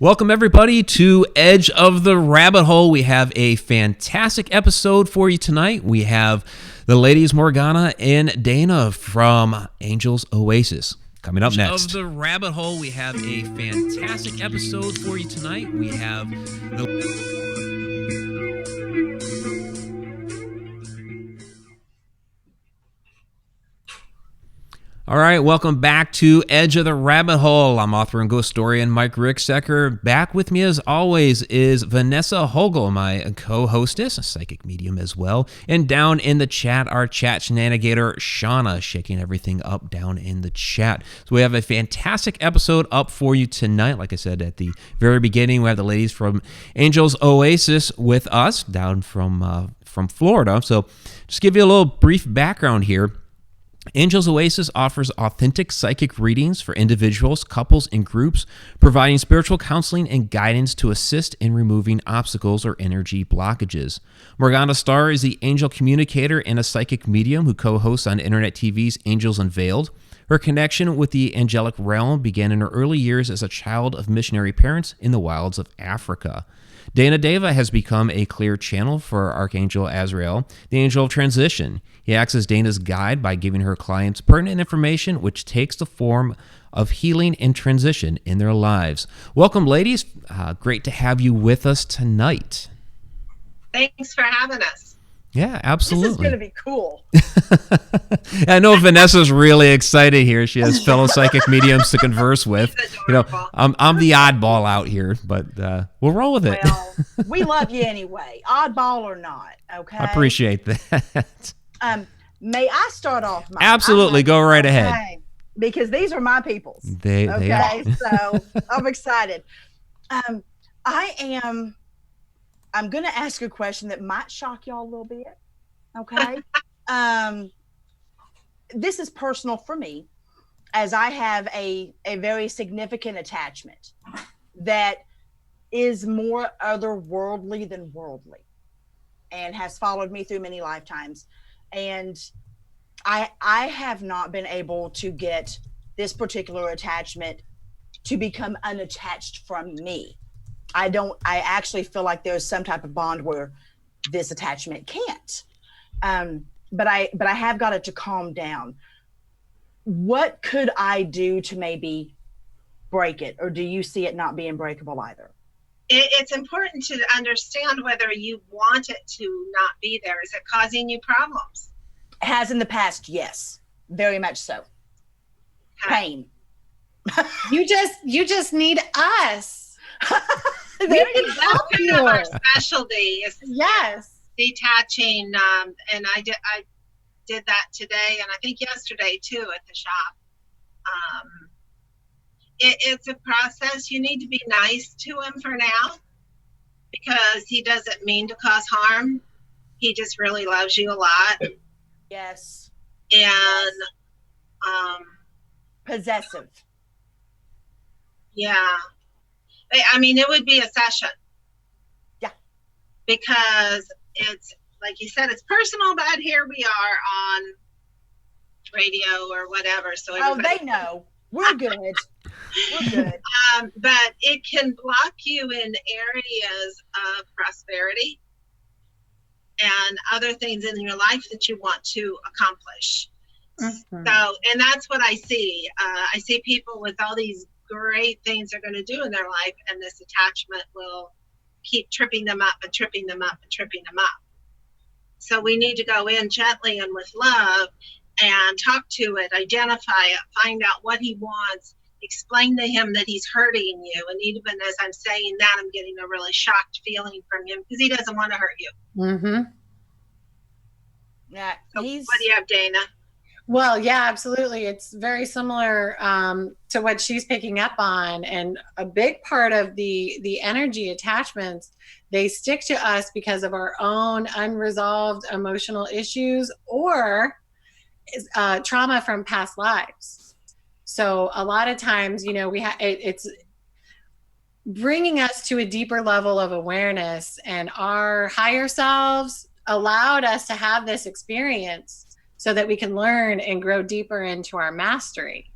Welcome, everybody, to Edge of the Rabbit Hole. We have a fantastic episode for you tonight. We have the ladies Morgana and Daena from Angels Oasis. Coming up next. Edge of the Rabbit Hole, we have a fantastic episode for you tonight. We have the... All right, welcome back to Edge of the Rabbit Hole. I'm author and ghost historian Mike Ricksecker. Back with me, as always, is Vanessa Hogel, my co-hostess, a psychic medium as well. And down in the chat, our chat shenanigator, Shauna, shaking everything up down in the chat. So we have a fantastic episode up for you tonight. Like I said at the very beginning, we have the ladies from Angels Oasis with us down from Florida. So just give you a little brief background here. Angels Oasis offers authentic psychic readings for individuals, couples, and groups, providing spiritual counseling and guidance to assist in removing obstacles or energy blockages. Morgana Starr is the Angel Communicator and a psychic medium who co-hosts on Internet TV's Angels Unveiled. Her connection with the Angelic Realm began in her early years as a child of missionary parents in the wilds of Africa. Daena Deva has become a clear channel for Archangel Anael, the angel of transition. He acts as Daena's guide by giving her clients pertinent information which takes the form of healing and transition in their lives. Welcome, ladies. Great to have you with us tonight. Thanks for having us. Yeah, absolutely. This is going to be cool. I know Vanessa's really excited here. She has fellow psychic mediums to converse with. You know, I'm the oddball out here, but we'll roll with it. Well, we love you anyway, oddball or not. Okay. I appreciate that. May I start off? Absolutely, go right ahead. Because these are my peoples. They are. So I'm excited. I'm going to ask a question that might shock y'all a little bit. Okay. This is personal for me, as I have a very significant attachment that is more otherworldly than worldly and has followed me through many lifetimes. And I have not been able to get this particular attachment to become unattached from me. I actually feel like there's some type of bond where this attachment can't. But I have got it to calm down. What could I do to maybe break it? Or do you see it not being breakable either? It's important to understand whether you want it to not be there. Is it causing you problems? It has in the past, yes. Very much so. Pain. You just need us. That's kind of our specialty is detaching, and I did that today, and I think yesterday too at the shop. It's a process. You need to be nice to him for now, because he doesn't mean to cause harm. He just really loves you a lot. Yes. And possessive. Yeah. I mean, it would be a session. Yeah. Because it's, like you said, it's personal, but here we are on radio or whatever. So they know. We're good. We're good. But it can block you in areas of prosperity and other things in your life that you want to accomplish. Mm-hmm. So, and that's what I see. I see people with all these great things they're going to do in their life, and this attachment will keep tripping them up and tripping them up and tripping them up. So we need to go in gently and with love and talk to it, identify it, find out what he wants, explain to him that he's hurting you. And even as I'm saying that, I'm getting a really shocked feeling from him because he doesn't want to hurt you. Mm-hmm. Yeah. So what do you have, Daena? Well, yeah, absolutely. It's very similar to what she's picking up on. And a big part of the energy attachments, they stick to us because of our own unresolved emotional issues or trauma from past lives. So a lot of times, it's bringing us to a deeper level of awareness, and our higher selves allowed us to have this experience so that we can learn and grow deeper into our mastery.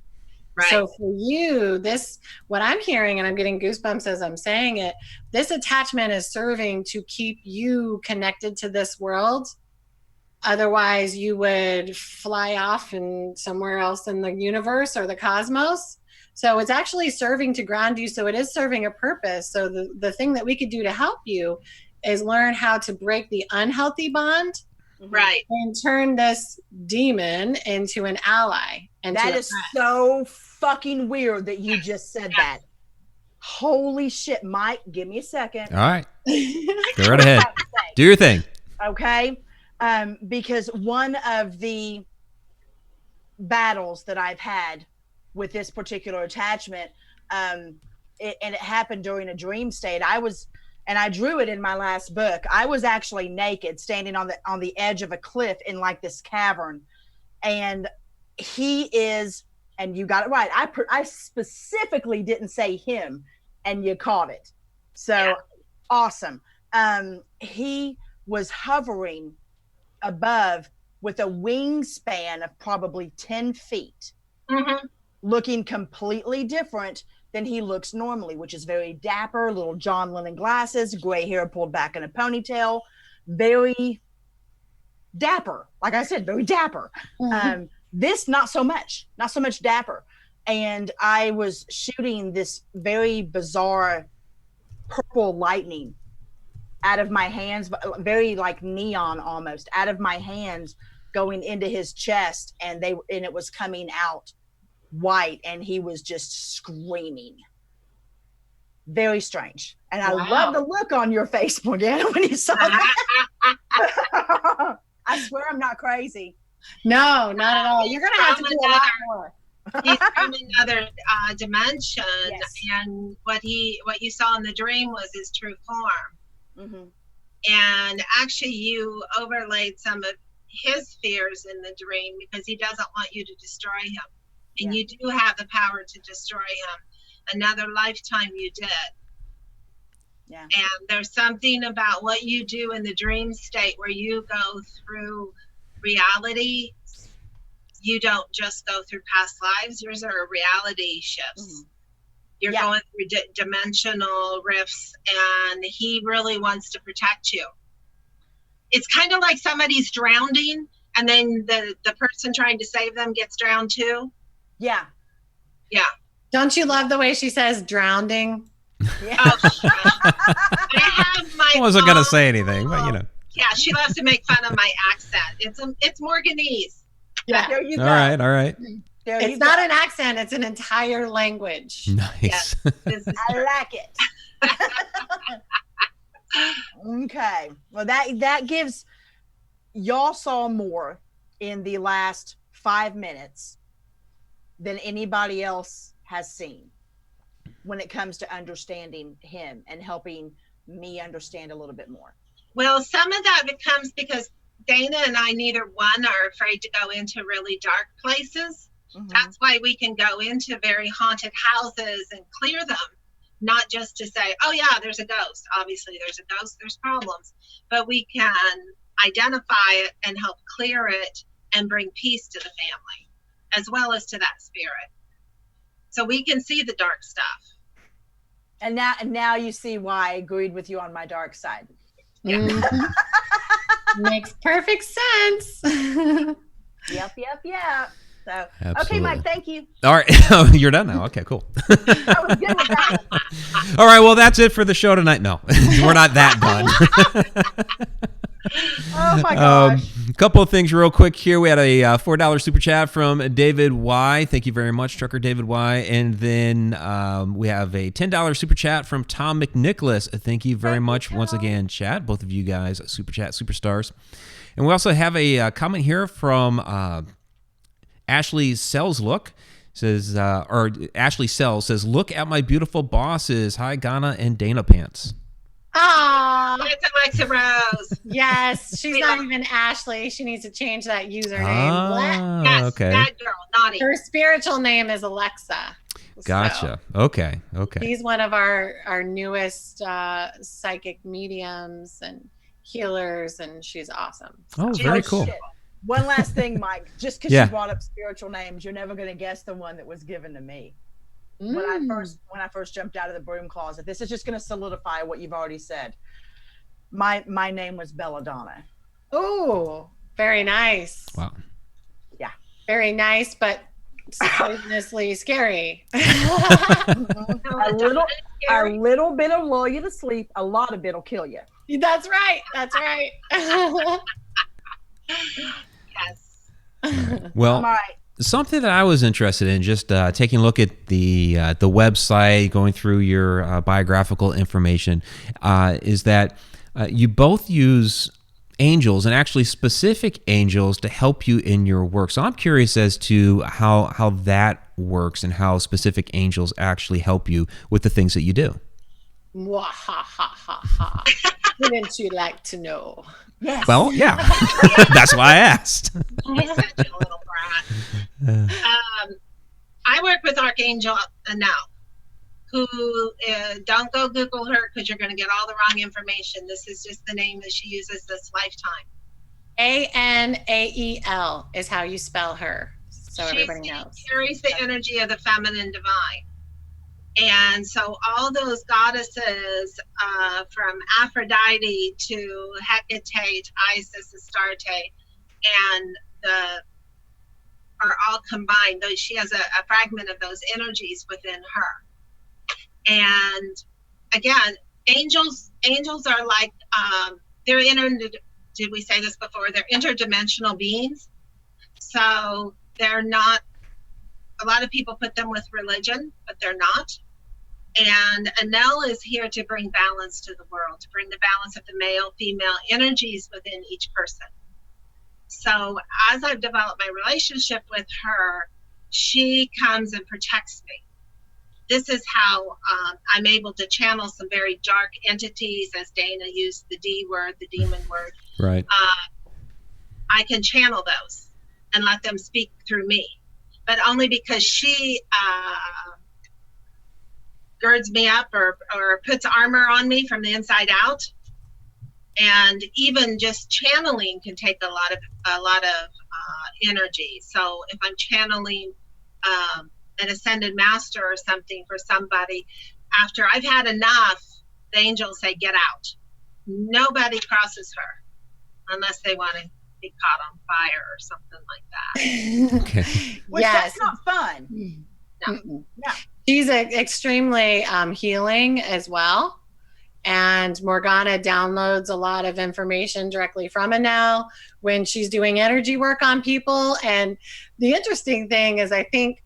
Right. So for you, this, what I'm hearing, and I'm getting goosebumps as I'm saying it, this attachment is serving to keep you connected to this world. Otherwise, you would fly off and somewhere else in the universe or the cosmos. So it's actually serving to ground you. So it is serving a purpose. So the thing that we could do to help you is learn how to break the unhealthy bond, Right. and turn this demon into an ally. And That is so fucking weird that you just said that. Holy shit, Mike, give me a second. All right. Go right ahead. Do your thing. Okay. Because one of the battles that I've had with this particular attachment, it happened during a dream state. And I drew it in my last book. I was actually naked, standing on the edge of a cliff in like this cavern, and he is, and you got it right. I specifically didn't say him, and you caught it. So awesome. He was hovering above with a wingspan of probably 10 feet, looking completely different than he looks normally, which is very dapper, little John Lennon glasses, gray hair pulled back in a ponytail, very dapper. Like I said, very dapper. This, not so much dapper. And I was shooting this very bizarre purple lightning out of my hands, very like neon almost, out of my hands, going into his chest, and it was coming out white, and he was just screaming. Very strange. And I love the look on your face, Morgana, when you saw that. I swear I'm not crazy. No, not at all. You're gonna have to do a lot more. He's from another dimension, Yes. and what you saw in the dream was his true form. And actually, you overlaid some of his fears in the dream because he doesn't want you to destroy him, and you do have the power to destroy him. Another lifetime you did. Yeah. And there's something about what you do in the dream state where you go through reality. You don't just go through past lives. Yours are reality shifts. You're going through dimensional rifts, and he really wants to protect you. It's kind of like somebody's drowning, and then the person trying to save them gets drowned too. Yeah. Don't you love the way she says drowning? Yeah. I wasn't going to say anything, but you know. Yeah, she loves to make fun of my accent. It's Morganese. Yeah. There you go. All right. There It's not an accent, it's an entire language. Nice. I like it. Okay. Well, that gives, y'all saw more in the last 5 minutes than anybody else has seen when it comes to understanding him and helping me understand a little bit more. Well, some of that becomes because Daena and I, neither one, are afraid to go into really dark places. That's why we can go into very haunted houses and clear them, not just to say, oh yeah, there's a ghost. Obviously there's a ghost, there's problems, but we can identify it and help clear it and bring peace to the family as well as to that spirit. So we can see the dark stuff. And now you see why I agreed with you on my dark side. Makes perfect sense. Yep. So, Absolutely. okay, Mike, thank you. All right. You're done now. Okay, cool. I was good with that. All right. Well, that's it for the show tonight. No, we're not that done. Oh my gosh. A couple of things real quick here. We had a $4 super chat from David Y. Thank you very much, Trucker David Y. And then we have a $10 super chat from Tom McNicholas. Thank you very much once again, chat. Both of you guys, super chat superstars. And we also have a comment here from Ashley Sells Look. Says, or Ashley Sells says, look at my beautiful bosses. Hi, Ghana and Daena Pants. Ah, It's Alexa Rose. yes. She's not even Ashley. She needs to change that username. What? Yes, Okay. that girl, naughty. Her spiritual name is Alexa. Gotcha. So, Okay. she's one of our newest psychic mediums and healers, and she's awesome. Oh, very cool. One last thing, Mike. Just because Yeah. you brought up spiritual names, you're never going to guess the one that was given to me when I first jumped out of the broom closet. This is just going to solidify what you've already said. My name was Belladonna. Oh, very nice. Wow. Yeah. Very nice, but poisonously scary. A little bit will lull you to sleep. A lot of it will kill you. That's right. That's right. Yes. Well, All right. something that I was interested in, just taking a look at the website, going through your biographical information, is that you both use angels, and actually specific angels, to help you in your work. So I'm curious as to how that works and how specific angels actually help you with the things that you do. Wouldn't you like to know? Yes. Well, yeah. That's why I asked. He's such a little brat. I work with Archangel Anael, who don't go Google her because you're going to get all the wrong information. This is just the name that she uses this lifetime. Anael is how you spell her, so everybody knows. She carries the energy of the feminine divine. And so all those goddesses, from Aphrodite to Hecate, Isis, Astarte, and are all combined. She has a fragment of those energies within her. And again, angels are like, did we say this before? They're interdimensional beings. So they're not, a lot of people put them with religion, but they're not. And Anael is here to bring balance to the world, to bring the balance of the male, female energies within each person. So as I've developed my relationship with her, she comes and protects me. This is how I'm able to channel some very dark entities, as Daena used the D word, the demon word. Right. I can channel those and let them speak through me, but only because she girds me up or puts armor on me from the inside out. And even just channeling can take a lot of energy. So if I'm channeling an ascended master or something for somebody, after I've had enough, the angels say, get out. Nobody crosses her unless they want to be caught on fire or something like that. Okay. Which that's not fun. No. No. She's extremely healing as well. And Morgana downloads a lot of information directly from Anael when she's doing energy work on people. And the interesting thing is, I think,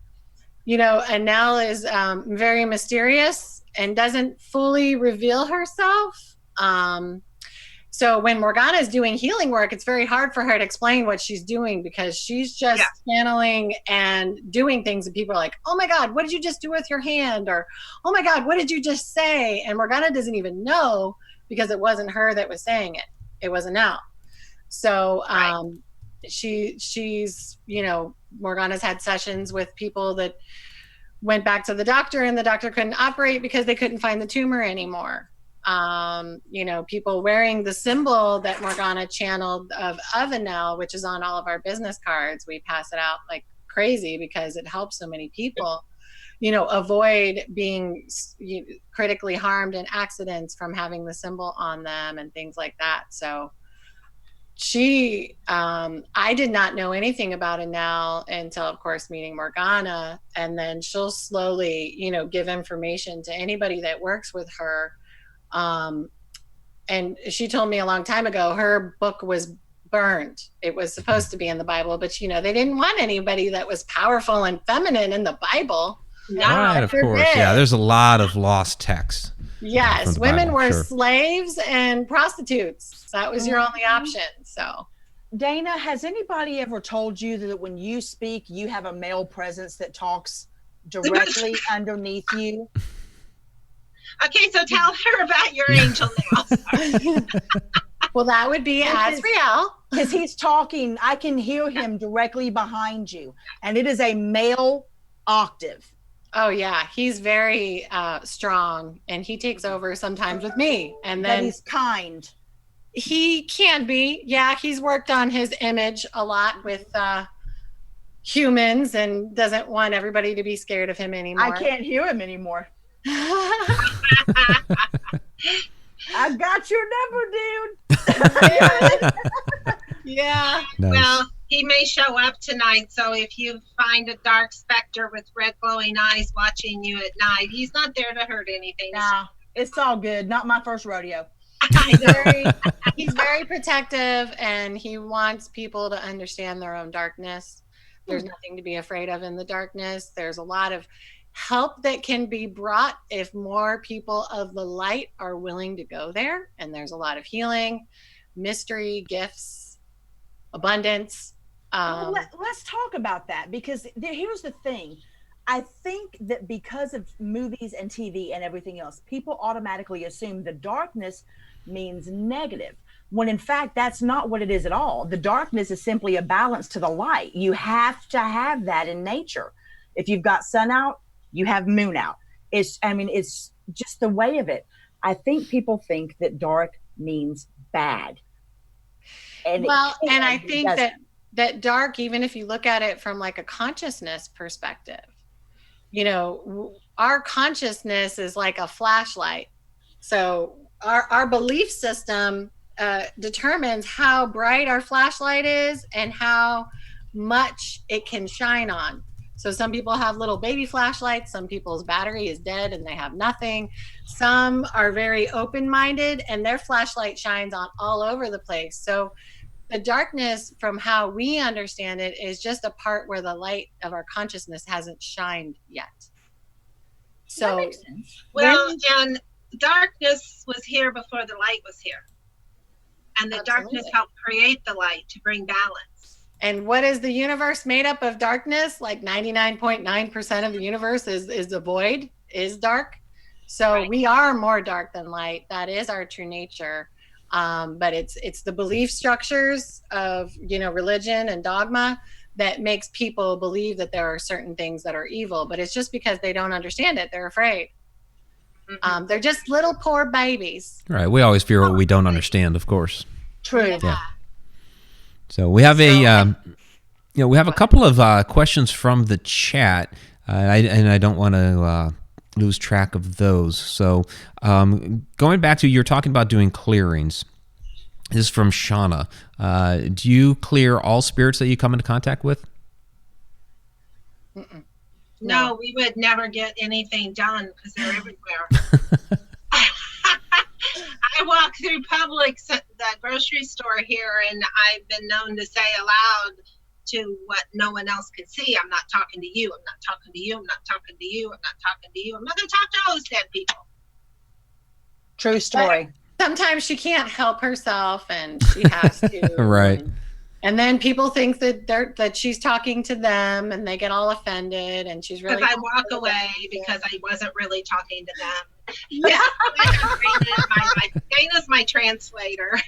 Anael is very mysterious and doesn't fully reveal herself. So when Morgana is doing healing work, it's very hard for her to explain what she's doing, because she's just channeling and doing things and people are like, oh my God, what did you just do with your hand? Or, oh my God, what did you just say? And Morgana doesn't even know, because it wasn't her that was saying it. It was Anael. So she's, Morgana's had sessions with people that went back to the doctor and the doctor couldn't operate because they couldn't find the tumor anymore. People wearing the symbol that Morgana channeled of Anael, which is on all of our business cards. We pass it out like crazy because it helps so many people, avoid being critically harmed in accidents from having the symbol on them and things like that. So I did not know anything about Anael until, of course, meeting Morgana, and then she'll slowly, give information to anybody that works with her. And she told me a long time ago, her book was burned. It was supposed to be in the Bible, but they didn't want anybody that was powerful and feminine in the Bible. Right, of course. Yeah, there's a lot of lost texts. Yes, women were slaves and prostitutes. That was your only option. So, Daena, has anybody ever told you that when you speak, you have a male presence that talks directly underneath you? Okay, so tell her about your angel now. Well, that would be Azrael. Because he's talking, I can hear him directly behind you, and it is a male octave. Oh yeah, he's very strong, and he takes over sometimes with me. And then he's kind. He can be. Yeah, he's worked on his image a lot with humans and doesn't want everybody to be scared of him anymore. I can't hear him anymore. I got your number, dude. Yeah. Nice. Well, he may show up tonight, so if you find a dark specter with red glowing eyes watching you at night, he's not there to hurt anything. Nah, it's all good. Not my first rodeo. He's very protective, and he wants people to understand their own darkness. There's nothing to be afraid of in the darkness. There's a lot of help that can be brought if more people of the light are willing to go there. And there's a lot of healing, mystery, gifts, abundance. Let's talk about that, because here's the thing. I think that because of movies and TV and everything else, people automatically assume the darkness means negative, when in fact that's not what it is at all. The darkness is simply a balance to the light. You have to have that in nature. If you've got sun out, you have moon out. It's just the way of it. I think people think that dark means bad. And I think that dark, even if you look at it from like a consciousness perspective, you know, our consciousness is like a flashlight. So our belief system determines how bright our flashlight is and how much it can shine on. So some people have little baby flashlights. Some people's battery is dead and they have nothing. Some are very open-minded and their flashlight shines on all over the place. So the darkness, from how we understand it, is just a part where the light of our consciousness hasn't shined yet. So, that makes sense. Well, and darkness was here before the light was here. And the darkness helped create the light to bring balance. And what is the universe made up of? Darkness? Like 99.9% of the universe is a void, is dark. So we are more dark than light. That is our true nature. But it's the belief structures of, you know, religion and dogma that makes people believe that there are certain things that are evil. But it's just because they don't understand it. They're afraid. They're just little poor babies. Right. We always fear what we don't understand, of course. True. Yeah. So we have we have a couple of questions from the chat, and I don't want to lose track of those. So going back to, you're talking about doing clearings. This is from Shauna. Do you clear all spirits that you come into contact with? No, we would never get anything done because they're everywhere. I walk through Publix, the grocery store here, and I've been known to say aloud to what no one else can see, I'm not talking to you, I'm not talking to you, I'm not talking to you, I'm not talking to you, I'm not going to talk to all those dead people. True story. But sometimes she can't help herself and she has to. Right. And then people think that she's talking to them and they get all offended, and she's really. Because I walk away because I wasn't really talking to them. Yeah. Daena's my translator.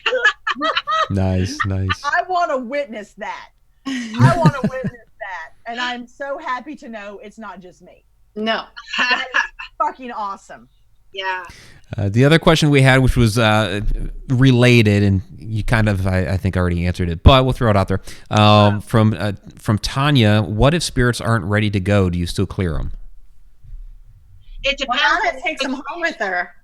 Nice. I want to witness that. And I'm so happy to know it's not just me. No. That is fucking awesome. Yeah. The other question we had, which was related, and you kind of, I think, already answered it, but we'll throw it out there. From Tanya, what if spirits aren't ready to go? Do you still clear them? It depends. Morgana takes them home with her.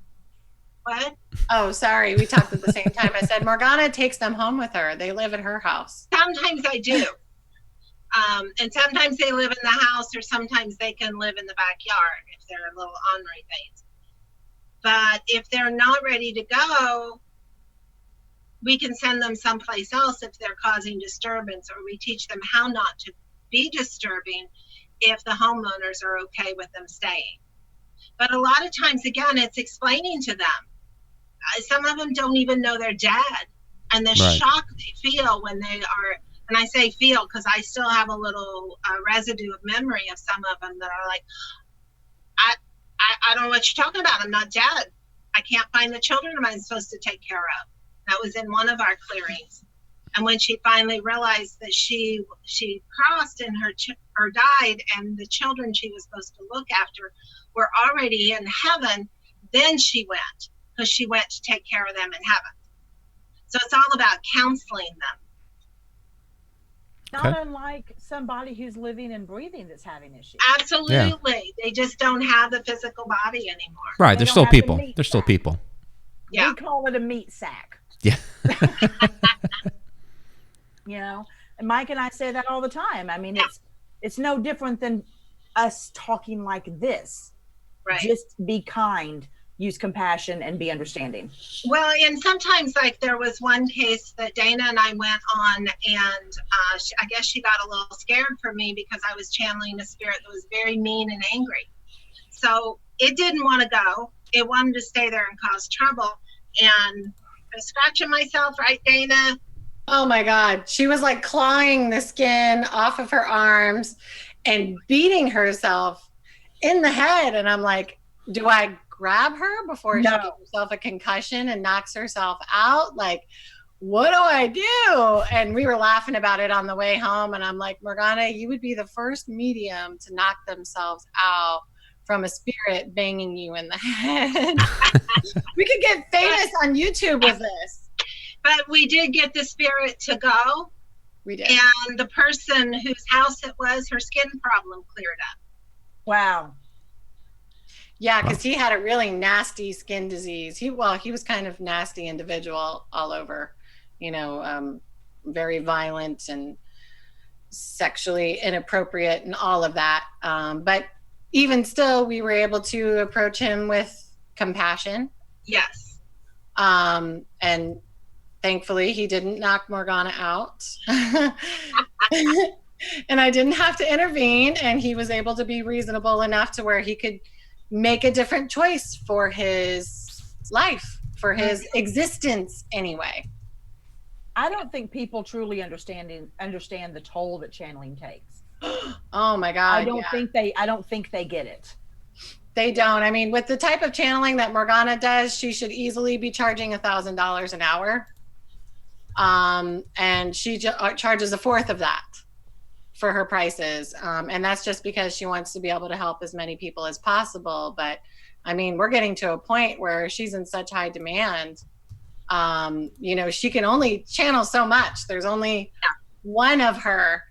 What? Oh, sorry. We talked at the same time. I said Morgana takes them home with her. They live at her house. Sometimes I do. And sometimes they live in the house, or sometimes they can live in the backyard if they're little ornery things. But if they're not ready to go, we can send them someplace else if they're causing disturbance, or we teach them how not to be disturbing if the homeowners are okay with them staying. But a lot of times, again, it's explaining to them. Some of them don't even know they're dead. And the shock they feel when they are, and I say feel because I still have a little residue of memory of some of them that are like, I don't know what you're talking about. I'm not dead. I can't find the children I'm supposed to take care of. That was in one of our clearings. And when she finally realized that she crossed and or died, and the children she was supposed to look after were already in heaven, then she went, because she went to take care of them in heaven. So it's all about counseling them. Not Okay. unlike somebody who's living and breathing that's having issues. Absolutely. They just don't have the physical body anymore. Right. They They're don't still have the people. meat They're still sack. people. Yeah. We call it a meat sack, Yeah. you know. And Mike and I say that all the time. I mean, it's no different than us talking like this. Right. Just be kind, use compassion, and be understanding. Well, and sometimes, like, there was one case that Daena and I went on, and I guess she got a little scared for me because I was channeling a spirit that was very mean and angry. So it didn't want to go. It wanted to stay there and cause trouble. And I was scratching myself, right, Daena? Oh my God. She was like clawing the skin off of her arms and beating herself in the head. And I'm like, do I grab her before she gives herself a concussion and knocks herself out? Like, what do I do? And we were laughing about it on the way home. And I'm like, Morgana, you would be the first medium to knock themselves out from a spirit banging you in the head. We could get famous on YouTube with this. But we did get the spirit to go. We did. And the person whose house it was, her skin problem cleared up. Wow. Yeah, because he had a really nasty skin disease. He was kind of nasty individual all over, very violent and sexually inappropriate and all of that. But even still, we were able to approach him with compassion. Yes. And thankfully, he didn't knock Morgana out. And I didn't have to intervene, and he was able to be reasonable enough to where he could make a different choice for his life, for his existence anyway. I don't think people truly understand the toll that channeling takes. Oh my God. I don't think they get it. They don't. I mean, with the type of channeling that Morgana does, she should easily be charging $1,000 an hour. And she charges a fourth of that for her prices. And that's just because she wants to be able to help as many people as possible. But I mean, we're getting to a point where she's in such high demand. She can only channel so much. There's only one of her.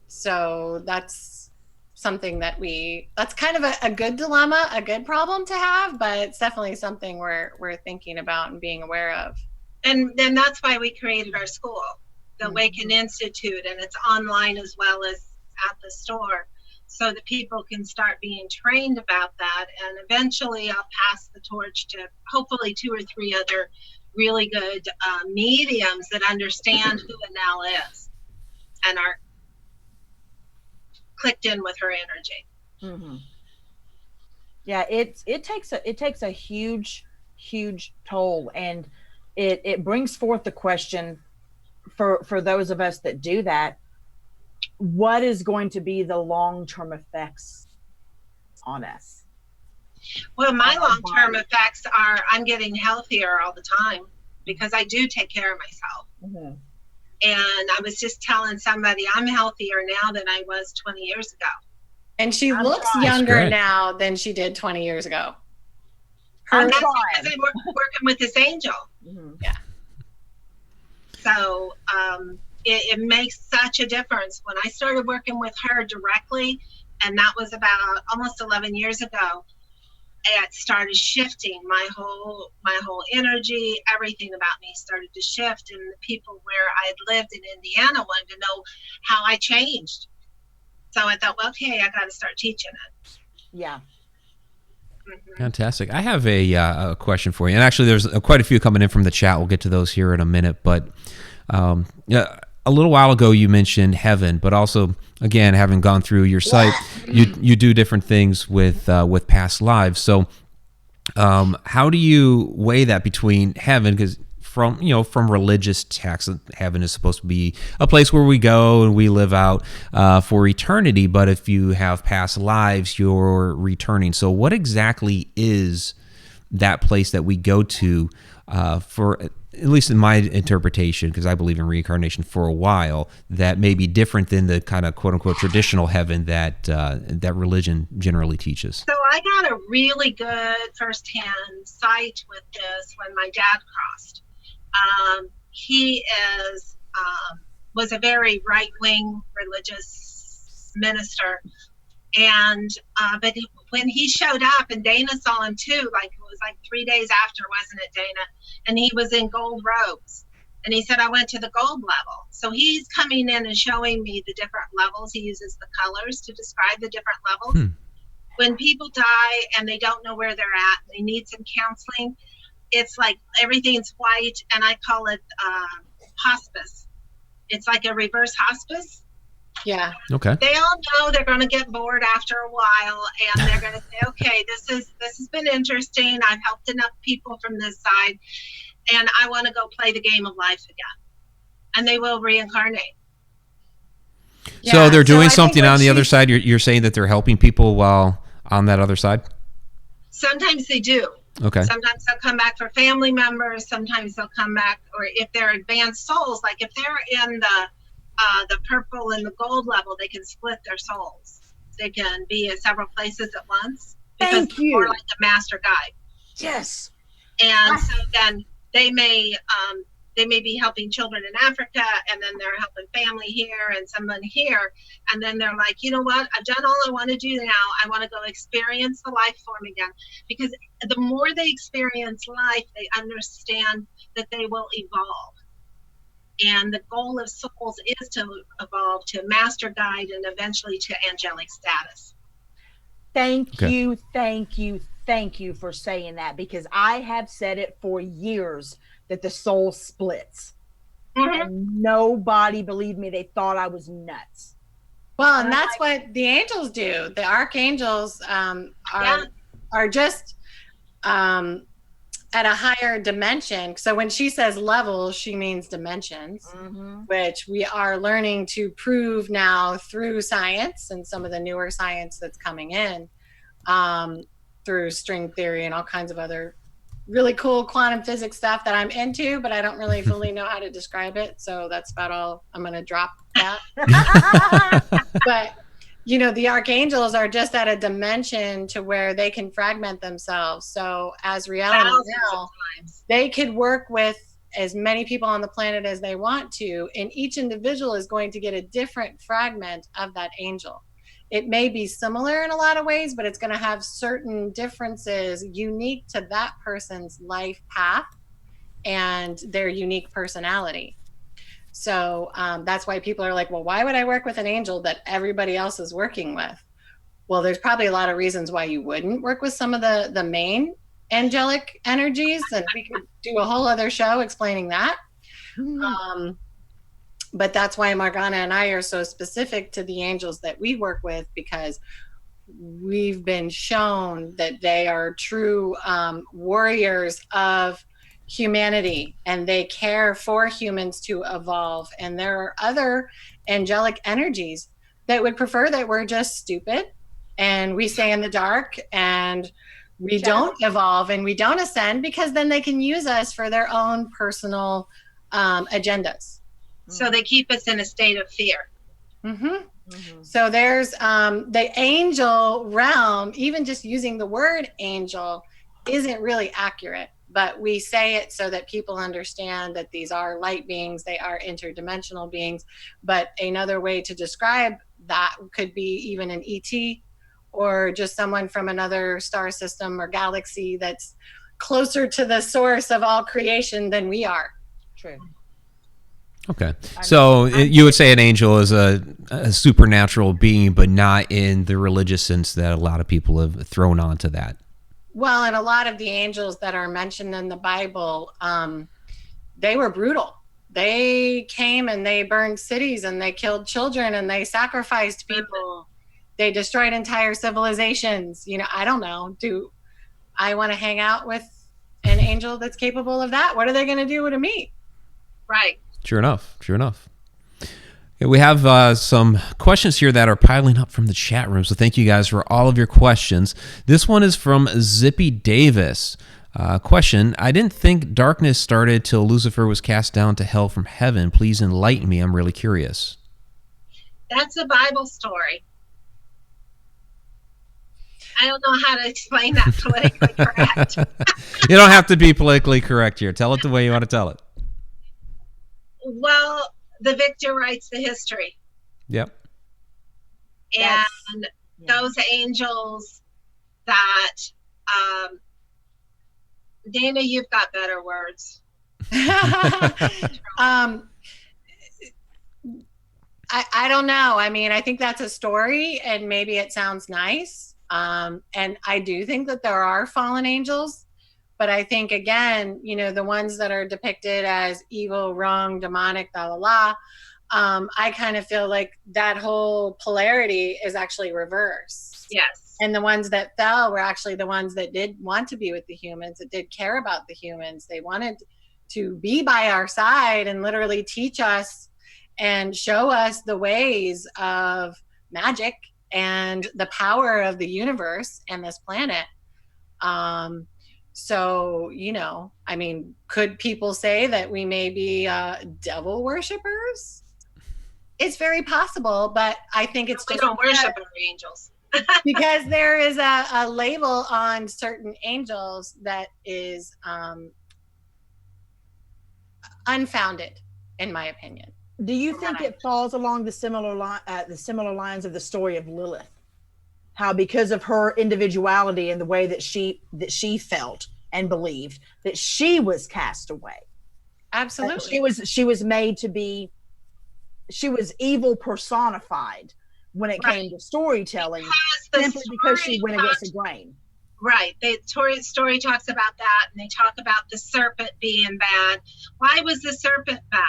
So that's something that's kind of a good dilemma, a good problem to have, but it's definitely something we're thinking about and being aware of. And then that's why we created our school, the Awaken Institute, and it's online as well as at the store, so that people can start being trained about that. And eventually I'll pass the torch to hopefully 2 or 3 other really good mediums that understand who Anael is and are clicked in with her energy. Mm-hmm. Yeah, it takes a huge toll, and it brings forth the question for those of us that do that, what is going to be the long-term effects on us? Well, my long-term effects are I'm getting healthier all the time because I do take care of myself. Mm-hmm. And I was just telling somebody I'm healthier now than I was 20 years ago. And she looks younger now than she did 20 years ago. That's because I'm working with this angel. Mm-hmm. Yeah. So it makes such a difference. When I started working with her directly, and that was about almost 11 years ago, it started shifting. My whole energy, everything about me started to shift. And the people where I had lived in Indiana wanted to know how I changed. So I thought, well, okay, I got to start teaching it. Yeah. Mm-hmm. Fantastic. I have a question for you. And actually, there's quite a few coming in from the chat. We'll get to those here in a minute. But a little while ago, you mentioned heaven, but also, again, having gone through your site, you do different things with past lives. So how do you weigh that between heaven? Because from religious texts, heaven is supposed to be a place where we go and we live out for eternity. But if you have past lives, you're returning. So what exactly is that place that we go to for, at least in my interpretation, because I believe in reincarnation for a while, that may be different than the kind of quote unquote traditional heaven that religion generally teaches? So I got a really good firsthand sight with this when my dad crossed. He was a very right-wing religious minister, and but when he showed up, and Daena saw him too, like it was like 3 days after, wasn't it, Daena? And he was in gold robes, and he said, I went to the gold level. So he's coming in and showing me the different levels. He uses the colors to describe the different levels. When people die and they don't know where they're at, they need some counseling. It's like everything's white, and I call it hospice. It's like a reverse hospice. Yeah. Okay. They all know they're going to get bored after a while, and they're going to say, okay, this has been interesting. I've helped enough people from this side, and I want to go play the game of life again. And they will reincarnate. Yeah, so they're doing something on the other side. You're saying that they're helping people while on that other side? Sometimes they do. Okay. Sometimes they'll come back for family members. Sometimes they'll come back, or if they're advanced souls, like if they're in the purple and the gold level, they can split their souls. They can be at several places at once. Thank you. More like a master guide. Yes. And so then they may be helping children in Africa, and then they're helping family here and someone here. And then they're like, you know what? I've done all I want to do now. I want to go experience the life form again. Because the more they experience life, they understand that they will evolve. And the goal of souls is to evolve to master guide and eventually to angelic status. Thank you for saying that, because I have said it for years that the soul splits. And nobody believed me. They thought I was nuts. Well, and that's what the angels do. The archangels are just at a higher dimension. So when she says levels, she means dimensions, which we are learning to prove now through science and some of the newer science that's coming in, through string theory and all kinds of other really cool quantum physics stuff that I'm into, but I don't really fully know how to describe it. So that's about all I'm going to drop that. But you know, the archangels are just at a dimension to where they can fragment themselves. So as reality now, they could work with as many people on the planet as they want to, and each individual is going to get a different fragment of that angel. It may be similar in a lot of ways, but it's going to have certain differences unique to that person's life path and their unique personality. So that's why people are like, well, why would I work with an angel that everybody else is working with? Well, there's probably a lot of reasons why you wouldn't work with some of the main angelic energies, and we could do a whole other show explaining that. But that's why Morgana and I are so specific to the angels that we work with, because we've been shown that they are true warriors of humanity, and they care for humans to evolve. And there are other angelic energies that would prefer that we're just stupid and we stay in the dark and we don't evolve and we don't ascend, because then they can use us for their own personal agendas. So they keep us in a state of fear. So there's the angel realm. Even just using the word angel isn't really accurate, but we say it so that people understand that these are light beings, they are interdimensional beings. But another way to describe that could be even an ET, or just someone from another star system or galaxy that's closer to the source of all creation than we are. True. Okay. So you would say an angel is a supernatural being, but not in the religious sense that a lot of people have thrown onto that. Well, and a lot of the angels that are mentioned in the Bible, they were brutal. They came and they burned cities and they killed children and they sacrificed people. They destroyed entire civilizations. You know, I don't know. Do I want to hang out with an angel that's capable of that? What are they going to do to me? Right. Sure enough. Okay, we have some questions here that are piling up from the chat room, so thank you guys for all of your questions. This one is from Zippy Davis. Question: I didn't think darkness started till Lucifer was cast down to hell from heaven. Please enlighten me. I'm really curious. That's a Bible story. I don't know how to explain that politically correct. You don't have to be politically correct here. Tell it the way you want to tell it. Well, the victor writes the history. Yep. And those angels that, Daena, you've got better words. I don't know. I mean, I think that's a story and maybe it sounds nice. And I do think that there are fallen angels, but I think, again, you know, the ones that are depicted as evil, wrong, demonic, I kind of feel like that whole polarity is actually reversed. Yes. And the ones that fell were actually the ones that did want to be with the humans, that did care about the humans. They wanted to be by our side and literally teach us and show us the ways of magic and the power of the universe and this planet. So, you know, I mean, could people say that we may be devil worshippers? It's very possible, but I think it's we just don't worship our angels. because there is a label on certain angels that is unfounded, in my opinion. Do you think it falls along the similar lines of the story of Lilith? How because of her individuality and the way that she felt and believed that she was cast away. Absolutely. She was made to be, she was evil personified when it came to storytelling, simply because she went against the grain. Right. The story talks about that, and they talk about the serpent being bad. Why was the serpent bad?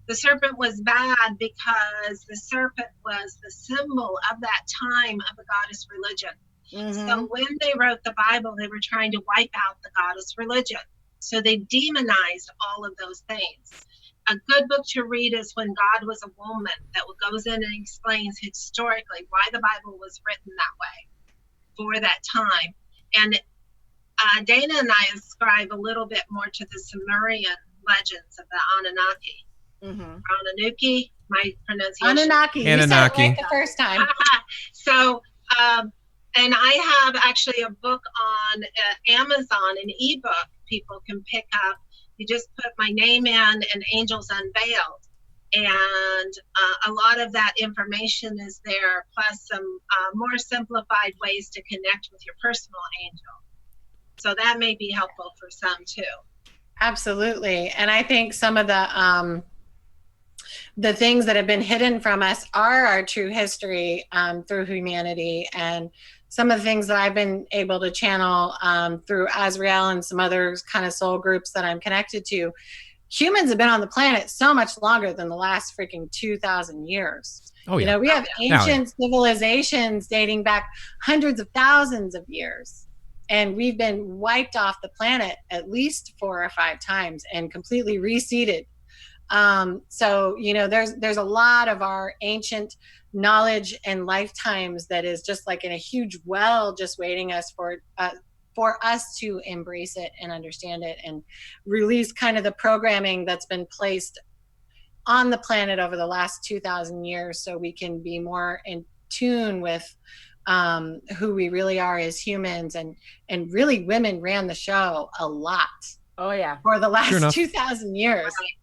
The serpent was bad because the serpent was the symbol of that time of the goddess religion. Mm-hmm. So when they wrote the Bible, they were trying to wipe out the goddess religion. So they demonized all of those things. A good book to read is When God Was a Woman, that goes in and explains historically why the Bible was written that way for that time. And Daena and I ascribe a little bit more to the Sumerian legends of the Anunnaki. Mm-hmm. Anunnaki, my pronunciation. Anunnaki. You said it right the first time. So, and I have actually a book on Amazon, an ebook people can pick up. You just put my name in and Angels Unveiled. And a lot of that information is there, plus some more simplified ways to connect with your personal angel. So that may be helpful for some too. Absolutely. And I think some of the things that have been hidden from us are our true history through humanity. And some of the things that I've been able to channel through Azrael and some other kind of soul groups that I'm connected to, humans have been on the planet so much longer than the last freaking 2,000 years. Oh, yeah. You know, we have ancient civilizations dating back hundreds of thousands of years. And we've been wiped off the planet at least 4 or 5 times and completely reseeded. So, you know, there's a lot of our ancient knowledge and lifetimes that is just like in a huge well, just waiting us for us to embrace it and understand it and release kind of the programming that's been placed on the planet over the last 2,000 years, so we can be more in tune with who we really are as humans. And really, women ran the show a lot. Oh yeah, for the last 2,000 years. Right.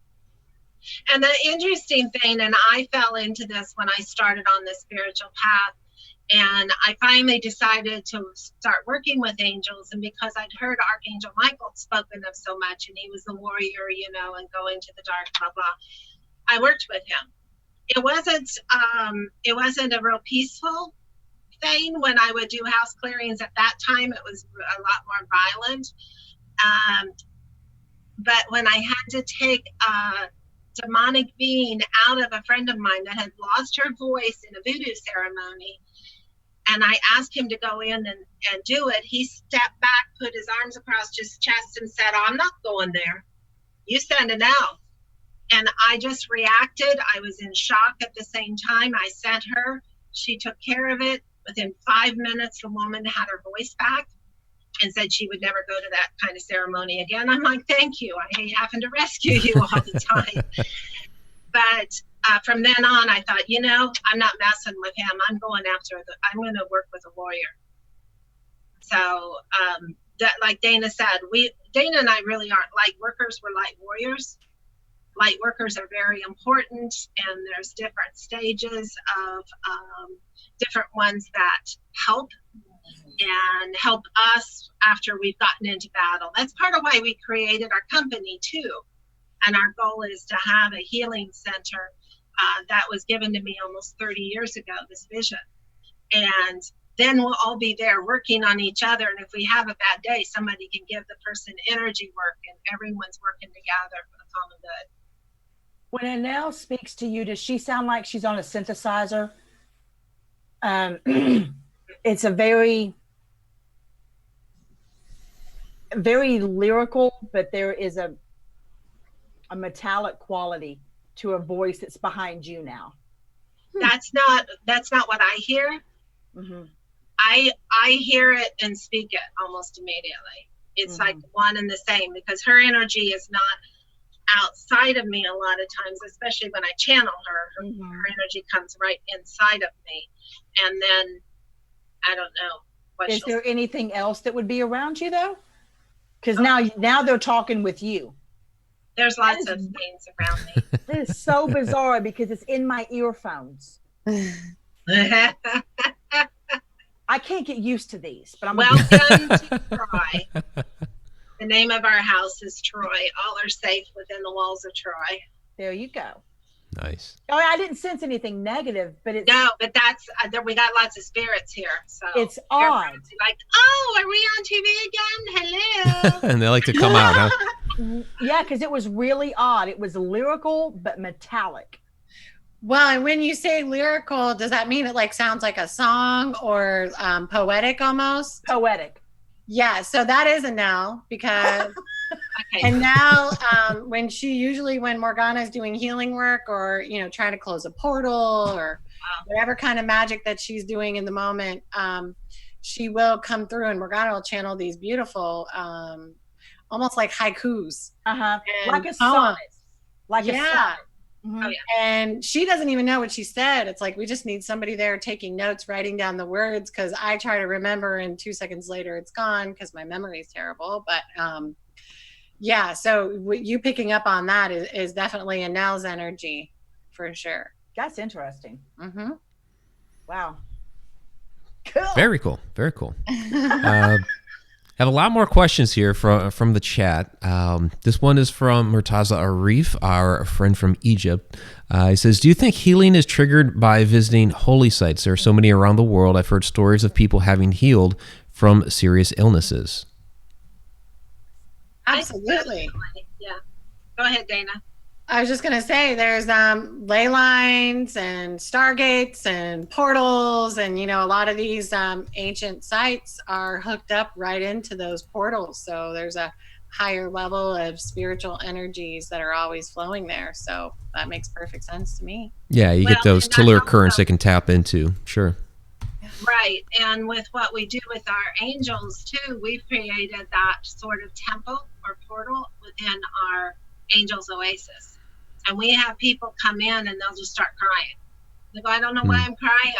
And the interesting thing, and I fell into this when I started on this spiritual path, and I finally decided to start working with angels. And because I'd heard Archangel Michael spoken of so much, and he was the warrior, you know, and go into the dark, blah, blah, I worked with him. It wasn't a real peaceful thing when I would do house clearings. At that time, it was a lot more violent. But when I had to take demonic being out of a friend of mine that had lost her voice in a voodoo ceremony, and I asked him to go in and do it, he stepped back, put his arms across his chest and said, "I'm not going there. You send it out." And I just reacted. I was in shock at the same time. I sent her. She took care of it. Within 5 minutes, the woman had her voice back and said she would never go to that kind of ceremony again. I'm like, thank you. I hate having to rescue you all the time. But from then on, I thought, you know, I'm not messing with him. I'm going I'm going to work with a warrior. So that, like Daena said, Daena and I really aren't light workers. We're light warriors. light workers are very important, and there's different stages of different ones that help and help us after we've gotten into battle. That's part of why we created our company too. And our goal is to have a healing center that was given to me almost 30 years ago, this vision. And then we'll all be there working on each other. And if we have a bad day, somebody can give the person energy work, and everyone's working together for the common good. When Anael speaks to you, does she sound like she's on a synthesizer? It's a very, very lyrical, but there is a metallic quality to a voice that's behind you now. That's not what I hear. Mm-hmm. I hear it and speak it almost immediately. It's like one and the same, because her energy is not outside of me a lot of times, especially when I channel her. Her energy comes right inside of me. And then I don't know what. Is there anything else that would be around you though? Because now they're talking with you. There's lots of things around me. This is so bizarre because it's in my earphones. I can't get used to these, but I'm welcome to Troy. The name of our house is Troy. All are safe within the walls of Troy. There you go. Nice. Oh, I didn't sense anything negative, but it's but that's we got lots of spirits here, so it's odd. Like, oh, are we on TV again? Hello. And they like to come out, huh? Yeah, because it was really odd. It was lyrical but metallic. Well, and when you say lyrical, does that mean it like sounds like a song or poetic almost? Poetic. Yeah, so that is Anael, because okay. And now when Morgana is doing healing work or, trying to close a portal or whatever kind of magic that she's doing in the moment, she will come through and Morgana will channel these beautiful, almost like haikus. Like a sonnet. Like a sonnet. Mm-hmm. Oh, yeah. And she doesn't even know what she said. It's like, we just need somebody there taking notes, writing down the words, because I try to remember and 2 seconds later it's gone because my memory is terrible. But yeah, so you picking up on that is definitely Anael's energy for sure. That's interesting. Mm-hmm. Wow. Cool. Very cool. Very cool. Have a lot more questions here from the chat. This one is from Murtaza Arif, our friend from Egypt. He says, do you think healing is triggered by visiting holy sites? There are so many around the world. I've heard stories of people having healed from serious illnesses. Absolutely. Yeah. Go ahead, Daena. I was just going to say there's ley lines and stargates and portals, and a lot of these ancient sites are hooked up right into those portals, so there's a higher level of spiritual energies that are always flowing there, so that makes perfect sense to me. Yeah, you get those tiller currents they can tap into. Sure. Right, and with what we do with our angels too, we've created that sort of temple or portal within our Angels Oasis. And we have people come in and they'll just start crying. They go, I don't know why I'm crying.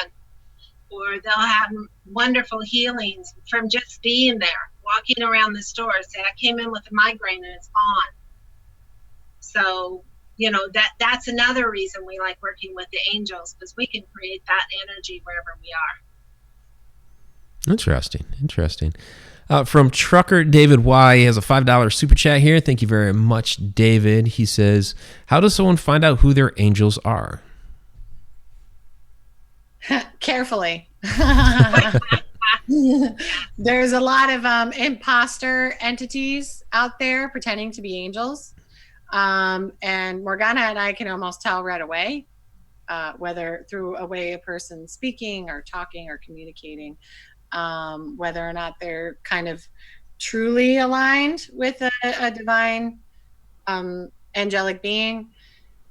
Or they'll have wonderful healings from just being there, walking around the store. Say, I came in with a migraine and it's gone. So, that's another reason we like working with the angels, because we can create that energy wherever we are. Interesting. From Trucker David Y, he has a $5 super chat here. Thank you very much, David. He says, how does someone find out who their angels are? Carefully. There's a lot of imposter entities out there pretending to be angels. And Morgana and I can almost tell right away, whether through a way a person's speaking or talking or communicating, whether or not they're kind of truly aligned with a divine angelic being.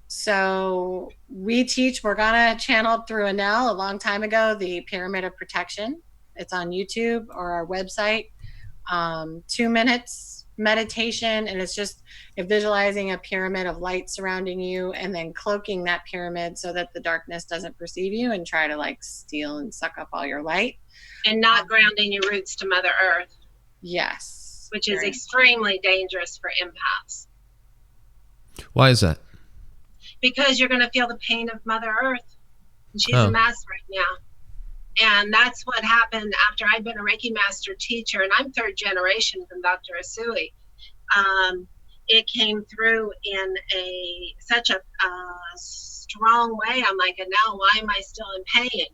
So we teach, Morgana channeled through Anael a long time ago, the Pyramid of Protection. It's on YouTube or our website. 2 minutes meditation, and it's just visualizing a pyramid of light surrounding you and then cloaking that pyramid so that the darkness doesn't perceive you and try to steal and suck up all your light. And not grounding your roots to Mother Earth. Yes. Which is extremely dangerous for empaths. Why is that? because you're going to feel the pain of Mother Earth. And she's a mess right now. And that's what happened after I'd been a Reiki master teacher, and I'm third generation from Dr. Asui. It came through in such a strong way. I'm like, now why am I still in pain?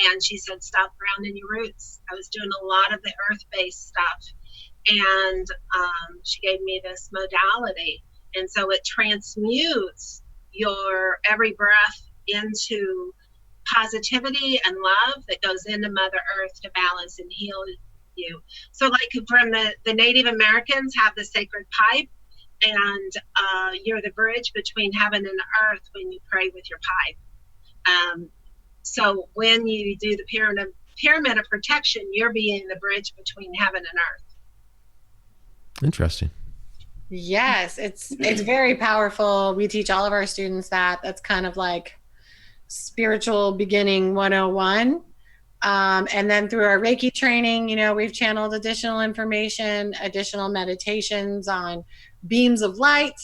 And she said, stop grounding your roots. I was doing a lot of the earth-based stuff. And she gave me this modality. And so it transmutes your every breath into positivity and love that goes into Mother Earth to balance and heal you. So like from the Native Americans have the sacred pipe, and you're the bridge between heaven and earth when you pray with your pipe. So when you do the pyramid of protection, you're being the bridge between heaven and earth. Interesting. Yes, it's very powerful. We teach all of our students that. That's kind of like spiritual beginning 101. And then through our Reiki training, you know, we've channeled additional information, additional meditations on beams of light,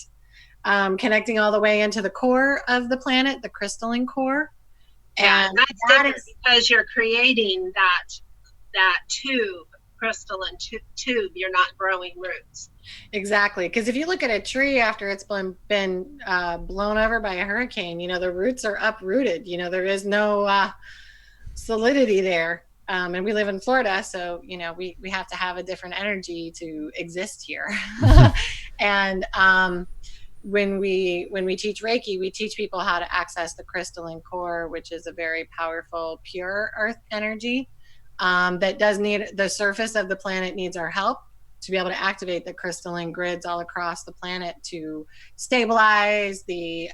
connecting all the way into the core of the planet, the crystalline core. And that's different because you're creating that crystalline tube. You're not growing roots. Exactly. Because if you look at a tree after it's been blown over by a hurricane, you know, the roots are uprooted. You know, there is no solidity there. And we live in Florida, so, you know, we have to have a different energy to exist here. And when we teach Reiki, we teach people how to access the crystalline core, which is a very powerful, pure earth energy that does need, the surface of the planet needs our help to be able to activate the crystalline grids all across the planet to stabilize the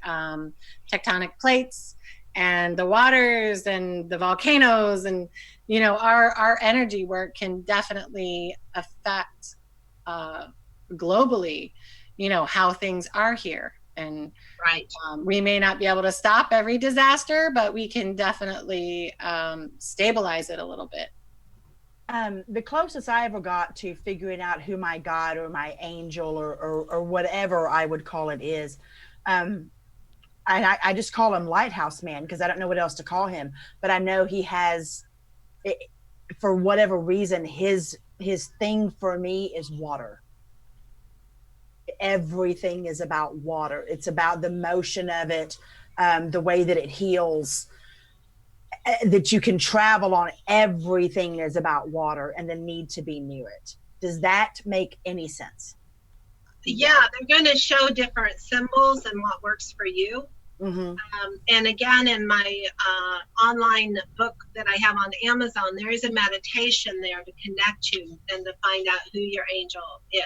tectonic plates and the waters and the volcanoes. And, you know, our energy work can definitely affect globally, you know, how things are here. And right. We may not be able to stop every disaster, but we can definitely stabilize it a little bit. The closest I ever got to figuring out who my God or my angel or whatever I would call it is, I just call him Lighthouse Man because I don't know what else to call him. But I know he has, for whatever reason, his thing for me is water. Everything is about water. It's about the motion of it, the way that it heals, that you can travel on. Everything is about water and the need to be near it. Does that make any sense? Yeah, they're going to show different symbols and what works for you. Mm-hmm. And again, in my online book that I have on Amazon, there is a meditation there to connect you and to find out who your angel is.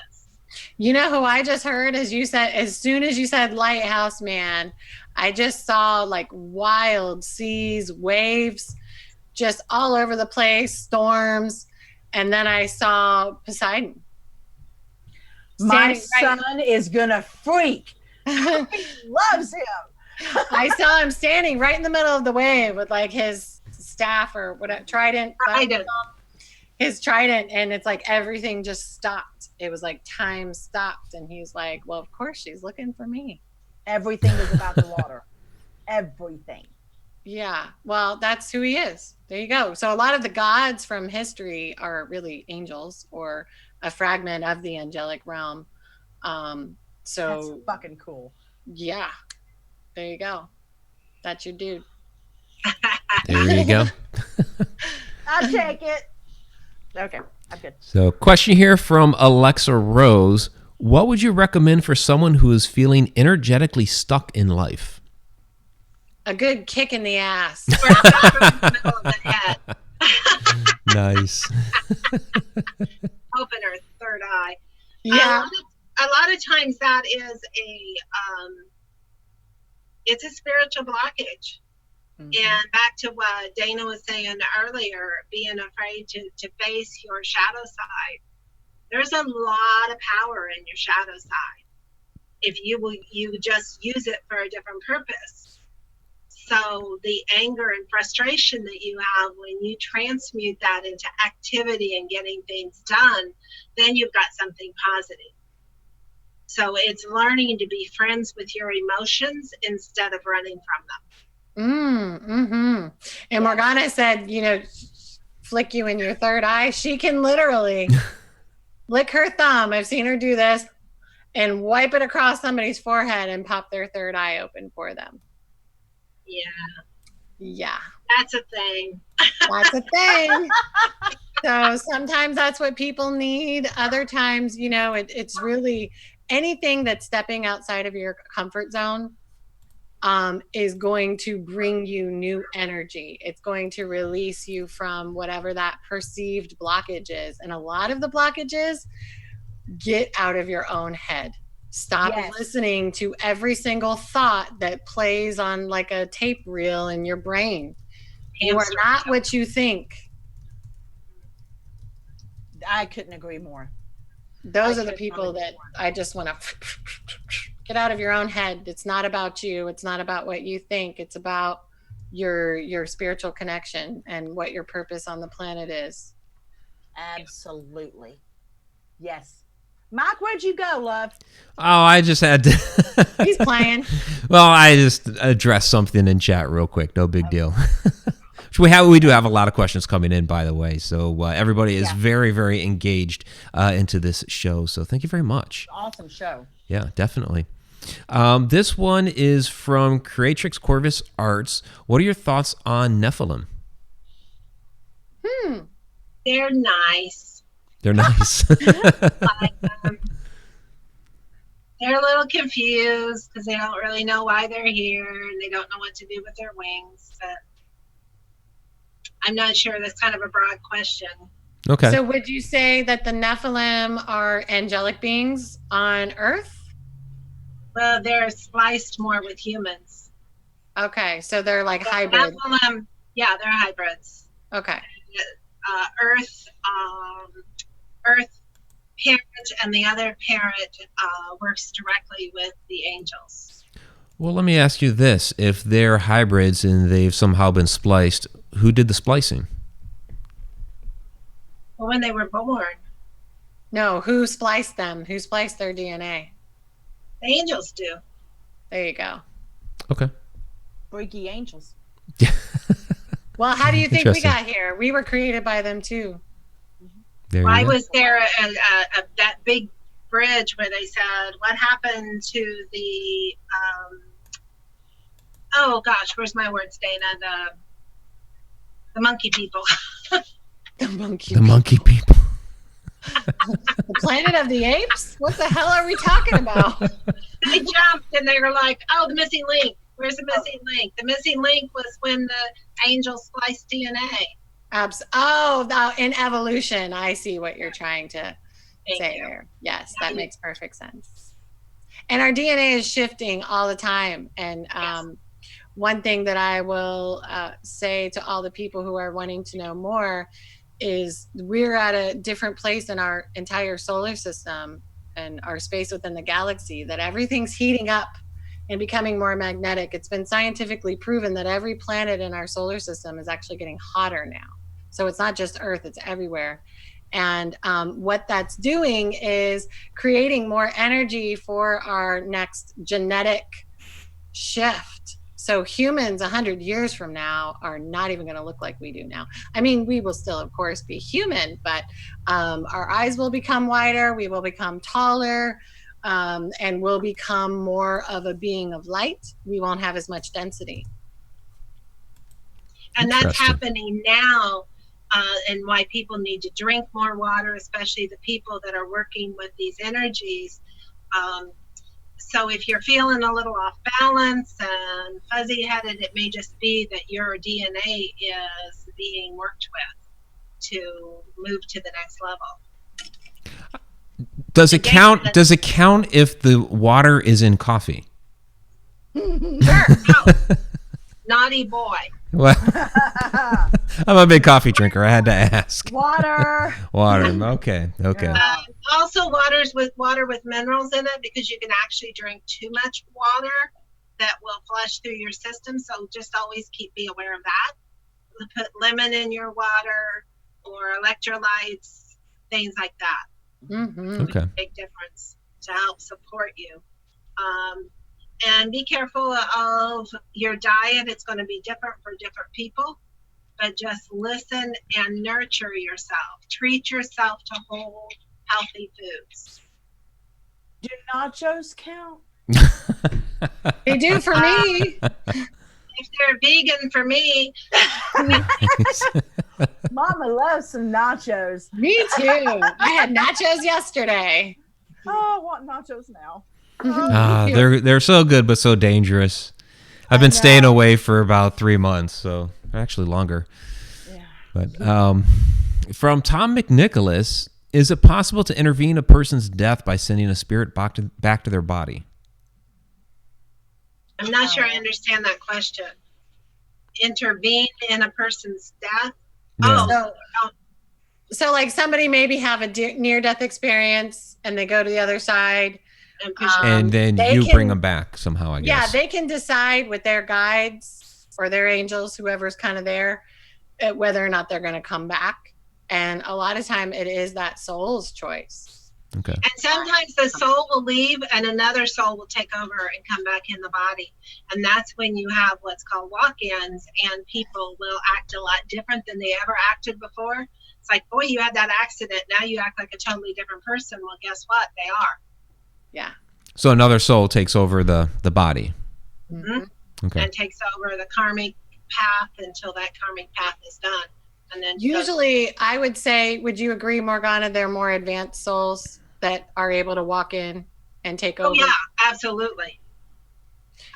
You know who I just heard, as you said, as soon as you said Lighthouse Man, I just saw like wild seas, waves, just all over the place, storms. And then I saw Poseidon. My son is going to freak. He loves him. I saw him standing right in the middle of the wave with like his staff or whatever, trident. His trident, and it's like everything just stopped. It was like time stopped, and he's like, well, of course she's looking for me. Everything is about the water. Everything. Yeah, well, that's who he is. There you go. So a lot of the gods from history are really angels or a fragment of the angelic realm. So that's fucking cool. Yeah, there you go. That's your dude. There you go. I'll take it. Okay, I'm good. So, question here from Alexa Rose. What would you recommend for someone who is feeling energetically stuck in life? A good kick in the ass. Nice. Open her third eye. Yeah. A lot of times that is it's a spiritual blockage. Mm-hmm. And back to what Daena was saying earlier, being afraid to face your shadow side. There's a lot of power in your shadow side if you just use it for a different purpose. So the anger and frustration that you have, when you transmute that into activity and getting things done, then you've got something positive. So it's learning to be friends with your emotions instead of running from them. Mm-hmm. And Morgana said, flick you in your third eye. She can literally lick her thumb. I've seen her do this and wipe it across somebody's forehead and pop their third eye open for them. Yeah. That's a thing. That's a thing. So sometimes that's what people need. Other times, it's really anything that's stepping outside of your comfort zone is going to bring you new energy. It's going to release you from whatever that perceived blockage is. And a lot of the blockages, get out of your own head. Stop listening to every single thought that plays on like a tape reel in your brain. You are not what you think. I couldn't agree more. Those are the people that I just want to get out of your own head. It's not about you. It's not about what you think. It's about your spiritual connection and what your purpose on the planet is. Absolutely. Yes. Mike, where'd you go, love? Oh, I just had to. He's playing. Well, I just addressed something in chat real quick. No big deal. We do have a lot of questions coming in, by the way. So everybody is very, very engaged into this show. So thank you very much. Awesome show. Yeah, definitely. This one is from Creatrix Corvus Arts. What are your thoughts on Nephilim? They're nice. They're nice. They're a little confused because they don't really know why they're here and they don't know what to do with their wings. But I'm not sure. That's kind of a broad question. Okay. So would you say that the Nephilim are angelic beings on Earth? Well, they're spliced more with humans. Okay, so they're like hybrid. Nephilim, yeah, they're hybrids. Okay. Earth parent and the other parent works directly with the angels. Well, let me ask you this. If they're hybrids and they've somehow been spliced, who did the splicing? Well, when they were born. No, who spliced them? Who spliced their DNA? The angels do. There you go. Okay. Freaky angels. Well, how do you think we got here? We were created by them too. Why was there that big bridge where they said, what happened to the, oh gosh, where's my words, Daena? The monkey people. The monkey people. The Planet of the Apes? What the hell are we talking about? They jumped and they were like, oh, the missing link. Where's the missing link? The missing link was when the angels spliced DNA. In evolution. I see what you're trying to say there. Yes, that makes perfect sense. And our DNA is shifting all the time. And one thing that I will say to all the people who are wanting to know more is we're at a different place in our entire solar system and our space within the galaxy, that everything's heating up and becoming more magnetic. It's been scientifically proven that every planet in our solar system is actually getting hotter now. So it's not just Earth, it's everywhere. And what that's doing is creating more energy for our next genetic shift. So humans 100 years from now are not even going to look like we do now. I mean, we will still, of course, be human, but our eyes will become wider, we will become taller, and we'll become more of a being of light. We won't have as much density. And that's happening now, and why people need to drink more water, especially the people that are working with these energies. So if you're feeling a little off balance and fuzzy-headed, it may just be that your DNA is being worked with to move to the next level. Does it count? Does it count if the water is in coffee? Sure. Naughty boy. Well, I'm a big coffee drinker. I had to ask. Water. Okay. Also, water with minerals in it, because you can actually drink too much water that will flush through your system. So just always be aware of that. Put lemon in your water or electrolytes, things like that. Mm-hmm. Okay. Big difference. to help support you. And be careful of your diet. It's going to be different for different people, but just listen and nurture yourself. Treat yourself to whole, healthy foods. Do nachos count? They do for me. If they're vegan for me. Mama loves some nachos. Me too. I had nachos yesterday. Oh, I want nachos now. They're so good but so dangerous. I've been staying away for about 3 months, so actually longer. Yeah. But from Tom McNicholas, is it possible to intervene a person's death by sending a spirit back to their body? I'm not sure I understand that question. Intervene in a person's death? Yeah. So like somebody maybe have a near-death experience and they go to the other side. And then you bring them back somehow, I guess. Yeah, they can decide with their guides or their angels, whoever's kind of there, whether or not they're going to come back. And a lot of time it is that soul's choice. Okay. And sometimes the soul will leave and another soul will take over and come back in the body. And that's when you have what's called walk-ins, and people will act a lot different than they ever acted before. It's like, boy, you had that accident. Now you act like a totally different person. Well, guess what? They are. Yeah. So another soul takes over the body. Mm-hmm. Okay. And takes over the karmic path until that karmic path is done. And then usually I would say, would you agree, Morgana, they're more advanced souls that are able to walk in and take over? Oh, yeah, absolutely.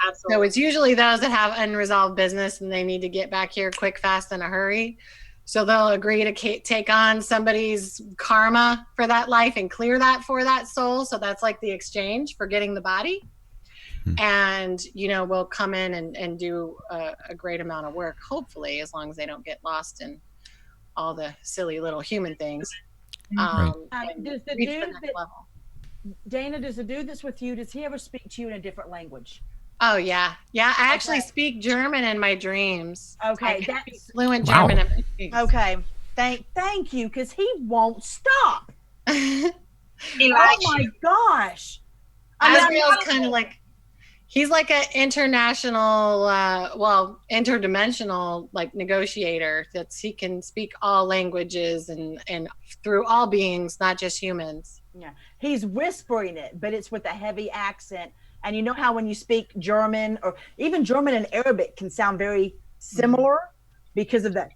Absolutely. So it's usually those that have unresolved business and they need to get back here quick, fast, in a hurry. So they'll agree to take on somebody's karma for that life and clear that for that soul. So that's like the exchange for getting the body. And, we'll come in and do a great amount of work, hopefully, as long as they don't get lost in all the silly little human things. Does the dude Daena, does the dude that's with you, does he ever speak to you in a different language? Oh, yeah. Yeah, I actually speak German in my dreams. Okay. That's fluent German in my dreams. Okay. Thank you, because he won't stop. He oh, my gosh. Asriel's kind of like, he's like an international, interdimensional, like negotiator. He can speak all languages and through all beings, not just humans. Yeah, he's whispering it, but it's with a heavy accent. And you know how when you speak German, or even German and Arabic can sound very similar because of that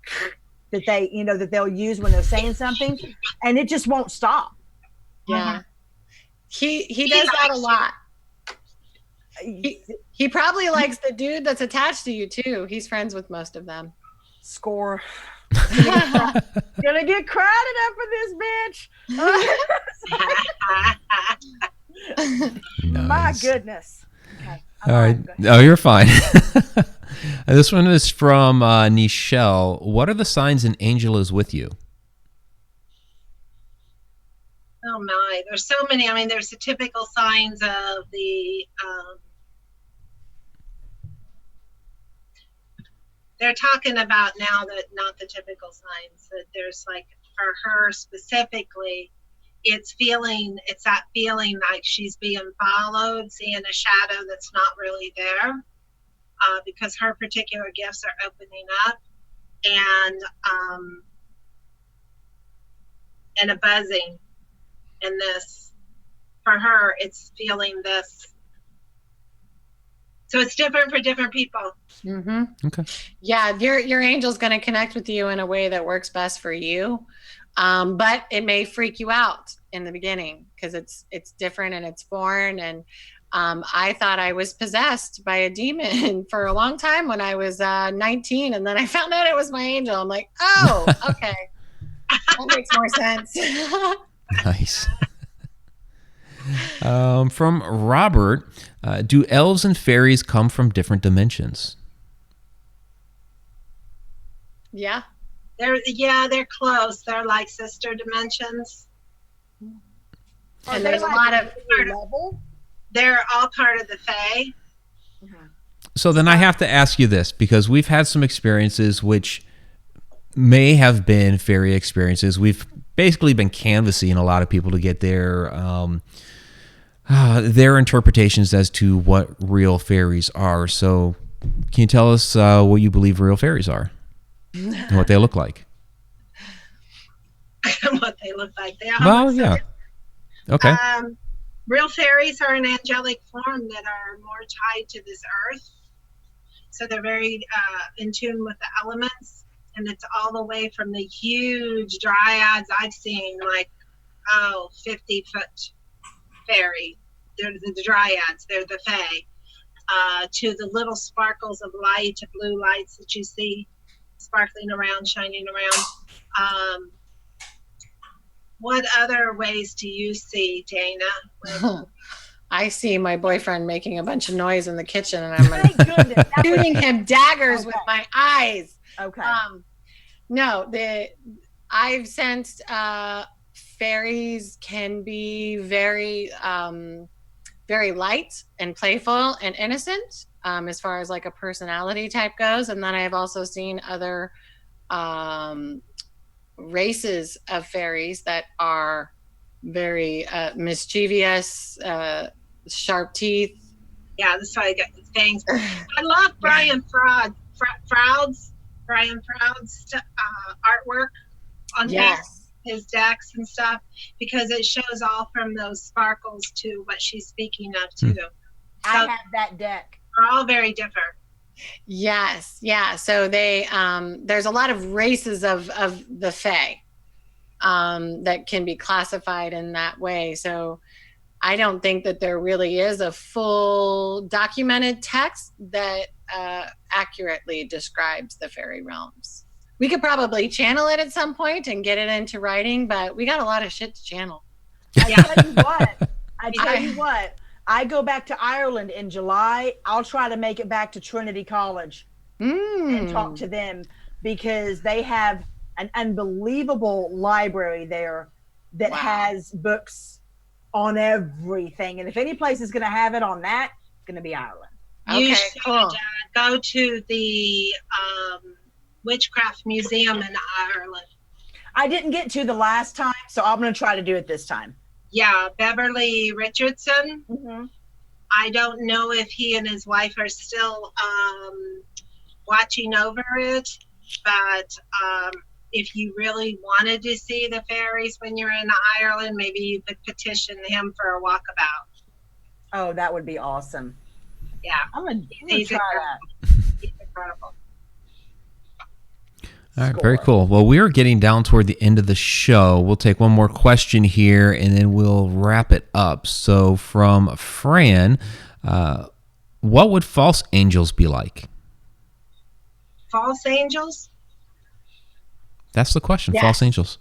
that they'll use when they're saying something, and it just won't stop. Yeah, he does that a lot. He probably likes the dude that's attached to you too. He's friends with most of them. Score. Gonna get crowded up for this bitch. Nice. My goodness. Okay. All right. Oh, you're fine. This one is from Nichelle. What are the signs an angel is with you? Oh my, there's so many. I mean, there's the typical signs of the they're talking about now that not the typical signs, that there's like for her specifically, it's that feeling like she's being followed, seeing a shadow that's not really there, because her particular gifts are opening up, and a buzzing. And this, for her, it's feeling this. So it's different for different people. Mm-hmm. Okay. Yeah, your angel's going to connect with you in a way that works best for you, but it may freak you out in the beginning because it's different and it's foreign. And I thought I was possessed by a demon for a long time when I was 19, and then I found out it was my angel. I'm like, oh, okay, that makes more sense. Nice. From Robert, do elves and fairies come from different dimensions? Yeah. They're close. They're like sister dimensions. And there's a lot of level. They're all part of the Fae. So then I have to ask you this, because we've had some experiences which may have been fairy experiences. We've basically been canvassing a lot of people to get their their interpretations as to what real fairies are. So can you tell us what you believe real fairies are and what they look like? What they look like. They all Well, look so yeah. Okay. Real fairies are an angelic form that are more tied to this earth. So they're very in tune with the elements. And it's all the way from the huge dryads I've seen, like, 50-foot fairy. They're the dryads, they're the fae, to the little sparkles of light, blue lights that you see sparkling around, shining around. What other ways do you see, Daena? I see my boyfriend making a bunch of noise in the kitchen, and I'm like, shooting him daggers with my eyes. Okay. No, I've sensed fairies can be very, very light and playful and innocent, as far as like a personality type goes. And then I've also seen other races of fairies that are very mischievous, sharp teeth. Yeah, that's why I got the fangs. I love Brian Froud's artwork on his decks and stuff, because it shows all from those sparkles to what she's speaking of too. I have that deck. They're all very different. Yes, yeah. So they there's a lot of races of the fae that can be classified in that way. So I don't think that there really is a full documented text that accurately describes the fairy realms. We could probably channel it at some point and get it into writing, but we got a lot of shit to channel. I tell you what, I go back to Ireland in July. I'll try to make it back to Trinity College and talk to them, because they have an unbelievable library there that has books on everything. And if any place is going to have it on that, it's going to be Ireland. You should go to the Witchcraft Museum in Ireland. I didn't get to the last time, so I'm going to try to do it this time. Yeah, Beverly Richardson. I don't know if he and his wife are still watching over it, but if you really wanted to see the fairies when you're in Ireland, maybe you could petition him for a walkabout. Oh, that would be awesome. Yeah. I'm going to try that. He's incredible. All right, very cool. Well, we are getting down toward the end of the show. We'll take one more question here, and then we'll wrap it up. So from Fran, what would false angels be like? False angels? That's the question, false angels.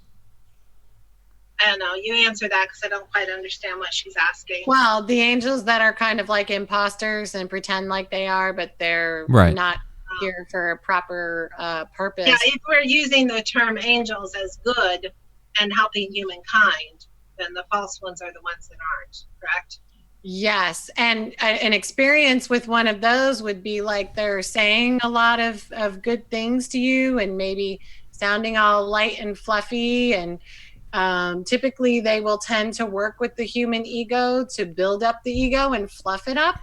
I don't know. You answer that, because I don't quite understand what she's asking. Well, the angels that are kind of like imposters and pretend like they are, but they're not here for a proper purpose. Yeah, if we're using the term angels as good and helping humankind, then the false ones are the ones that aren't, correct? Yes, and an experience with one of those would be like they're saying a lot of good things to you and maybe sounding all light and fluffy, and typically they will tend to work with the human ego to build up the ego and fluff it up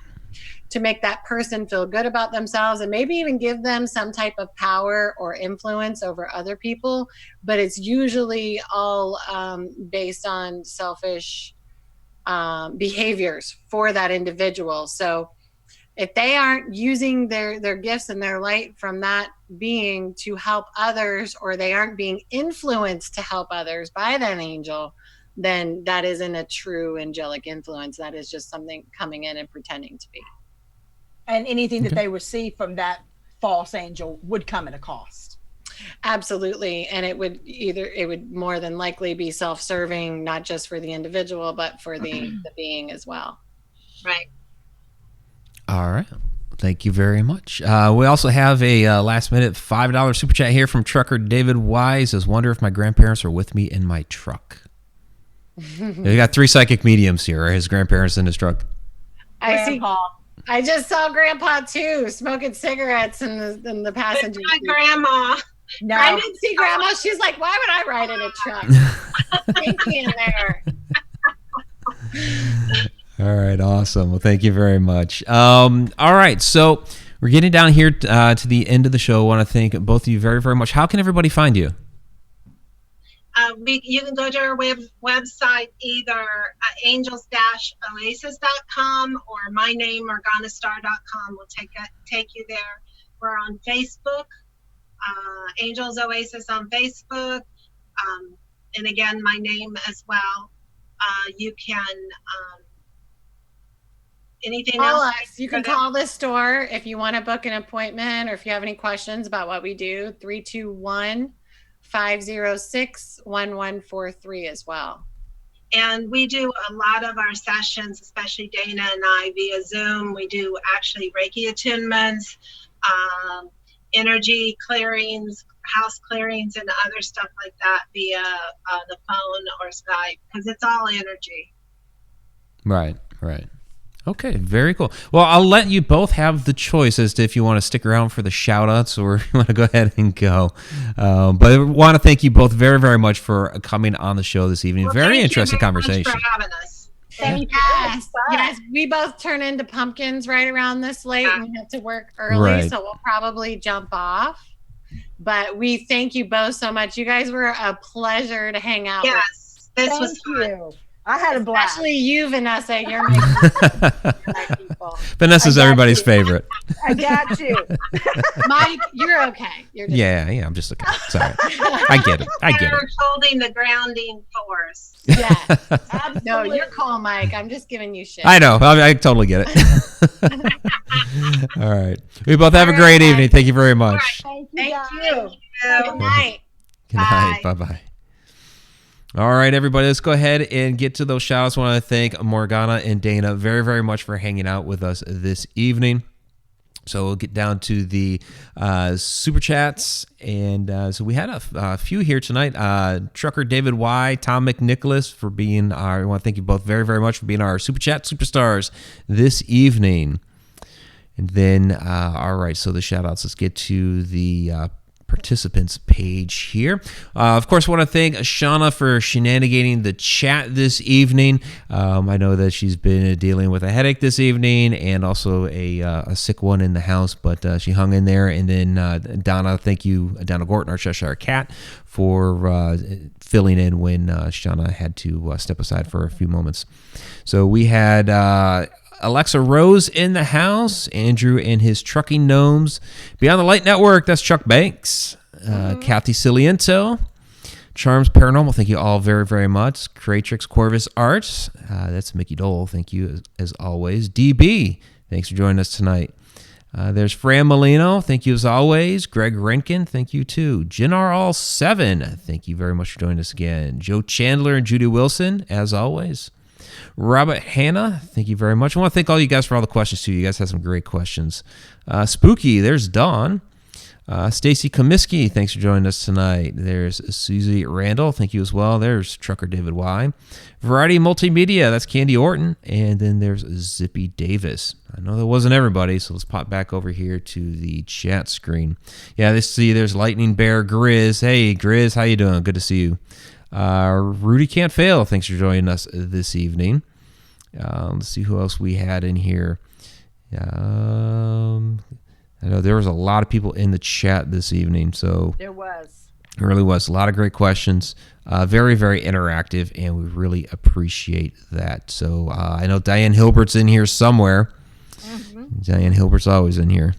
to make that person feel good about themselves, and maybe even give them some type of power or influence over other people. But it's usually all based on selfish behaviors for that individual. So if they aren't using their gifts and their light from that being to help others, or they aren't being influenced to help others by that angel, then that isn't a true angelic influence. That is just something coming in and pretending to be. And anything that they receive from that false angel would come at a cost. Absolutely. And it would more than likely be self-serving, not just for the individual, but for the being as well. Right. All right. Thank you very much. We also have a last minute $5 super chat here from trucker David Wise. Says, wonder if my grandparents are with me in my truck. We got 3 psychic mediums here. His grandparents in his truck. I just saw Grandpa too, smoking cigarettes in the passenger seat. My grandma. No, I didn't see Grandma. She's like, why would I ride in a truck? Stinky in there. All right, awesome. Well, thank you very much. All right, so we're getting down here to the end of the show. I want to thank both of you very, very much. How can everybody find you? You can go to our website, either angels-oasis.com or my name, morganastarr.com will take you there. We're on Facebook, Angels Oasis on Facebook, and again, my name as well. You can, anything call else? us. You can call this store if you want to book an appointment or if you have any questions about what we do, 321-506-1143 as well. And we do a lot of our sessions, especially Daena and I, via Zoom. We do actually Reiki attunements, energy clearings, house clearings, and other stuff like that via the phone or Skype, because it's all energy. Right. Okay, very cool. Well, I'll let you both have the choice as to if you want to stick around for the shout-outs or you want to go ahead and go. But I want to thank you both very, very much for coming on the show this evening. Well, very interesting conversation. Much for having us. Thank you. Yes, we both turn into pumpkins right around this late and we have to work early, Right. so we'll probably jump off. But we thank you both so much. You guys were a pleasure to hang out with. Yes, this Thank was fun. you. I had a blast. Especially you, Vanessa. You're making people. Vanessa's I got everybody's you. favorite. I got you. Mike, you're okay. You're just Yeah, I'm just okay. Sorry. I get it. They're holding the grounding force. Yeah. Absolutely. No, you're cool, Mike. I'm just giving you shit. I know. I totally get it. All right. We both have a All great right. evening. Thank you very much. Thank you. Thank guys. you. Yeah. Good night. Good night. Bye-bye. All right, everybody, let's go ahead and get to those shout-outs. I want to thank Morgana and Daena very, very much for hanging out with us this evening. So we'll get down to the super chats. And so we had a few here tonight. Trucker David Y, Tom McNicholas for being I want to thank you both very, very much for being our super chat superstars this evening. And then, all right, so the shout-outs. Let's get to the participants page here. Of course, I want to thank Shauna for shenanigating the chat this evening. I know that she's been dealing with a headache this evening and also a sick one in the house, but she hung in there. And then Donna, thank you, Donna Gorton, our Cheshire Cat, for filling in when Shauna had to step aside for a few moments. So we had Alexa Rose in the house, Andrew and his trucking gnomes. Beyond the Light Network, that's Chuck Banks, Kathy Ciliento, Charms Paranormal, thank you all very, very much. Creatrix Corvus Arts, that's Mickey Dole, thank you as always. DB, thanks for joining us tonight. There's Fran Molino, thank you as always. Greg Renkin, thank you too. Jinar All 7, thank you very much for joining us again. Joe Chandler and Judy Wilson, as always. Robert Hanna, thank you very much. I want to thank all you guys for all the questions too. You guys had some great questions. Spooky, there's Dawn. Stacy Comiskey, thanks for joining us tonight. There's Susie Randall, thank you as well. There's Trucker David Y. Variety Multimedia, that's Candy Orton. And then there's Zippy Davis. I know that wasn't everybody, so let's pop back over here to the chat screen. Yeah, there's Lightning Bear Grizz. Hey, Grizz, how you doing? Good to see you. Rudy Can't Fail, thanks for joining us this evening. Let's see who else we had in here. I know there was a lot of people in the chat this evening, so There was. it really was a lot of great questions. Very, very interactive, and we really appreciate that. So I know Diane Hilbert's in here somewhere. Mm-hmm. Diane Hilbert's always in here.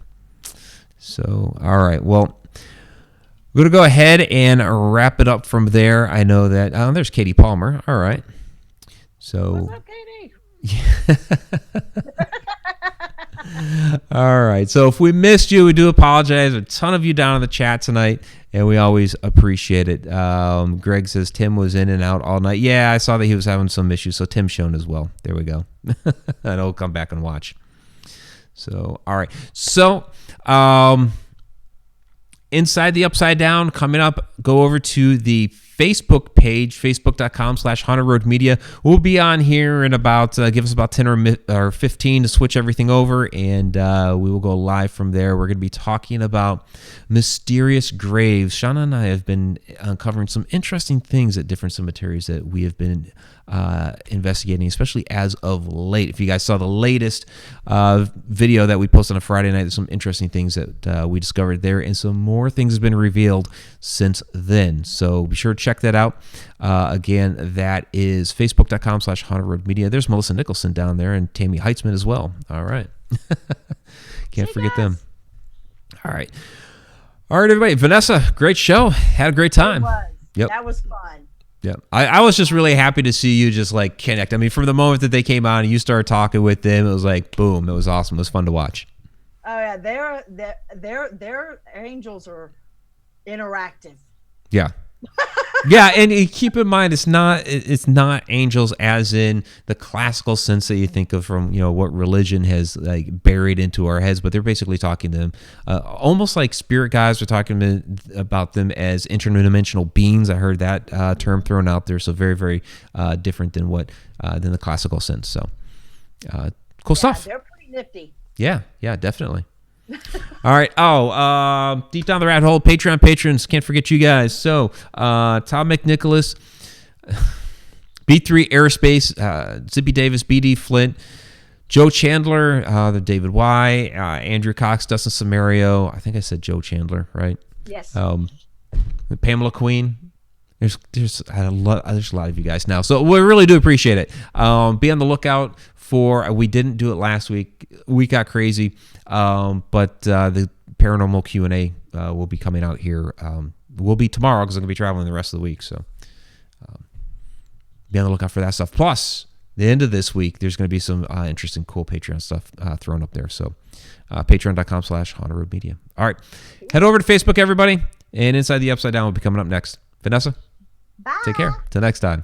So, all right, well, we're going to go ahead and wrap it up from there. I know that there's Katie Palmer. All right. So, What's up, Katie? all right. So if we missed you, we do apologize. A ton of you down in the chat tonight, and we always appreciate it. Greg says Tim was in and out all night. Yeah, I saw that he was having some issues, so Tim's shown as well. There we go. And he'll come back and watch. So, all right. So, Inside the Upside Down, coming up, go over to the Facebook page, facebook.com/Haunted Road Media. We'll be on here in about, give us about 10 or 15 to switch everything over, and we will go live from there. We're going to be talking about mysterious graves. Shauna and I have been uncovering some interesting things at different cemeteries that we have been investigating, especially as of late. If you guys saw the latest video that we posted on Friday night, there's some interesting things that we discovered there, and some more things have been revealed since then. So be sure to check that out. Again, that is facebook.com/haunted-road-media. There's Melissa Nicholson down there, and Tammy Heitzman as well. All right. Can't forget them. All right, everybody. Vanessa, great show. Had a great time. It was. Yep. That was fun. Yeah, I was just really happy to see you just like connect. I mean, from the moment that they came on and you started talking with them, it was like boom. It was awesome. It was fun to watch. Oh yeah, their angels are interactive. Yeah. Yeah, and keep in mind it's not angels as in the classical sense that you think of from what religion has like buried into our heads, but they're basically talking to them almost like spirit guides are talking about them as interdimensional beings. I heard that term thrown out there, so very, very different than than the classical sense. So cool stuff. They're pretty nifty. Yeah, definitely. All right. Deep down the rat hole, Patreon patrons. Can't forget you guys. So, Tom McNicholas, B3 Aerospace, Zippy Davis, BD Flint, Joe Chandler, the David Y, Andrew Cox, Dustin Samario. I think I said Joe Chandler, right? Yes. Pamela Queen. There's a lot of you guys now, so we really do appreciate it. Be on the lookout for. We didn't do it last week. We got crazy, but the paranormal Q&A will be coming out here. Will be tomorrow because I'm gonna be traveling the rest of the week. So be on the lookout for that stuff. Plus, the end of this week, there's gonna be some interesting, cool Patreon stuff thrown up there. So patreon.com/haunted-road-media. All right, head over to Facebook, everybody, and Inside the Upside Down will be coming up next. Vanessa. Bye. Take care. Till next time.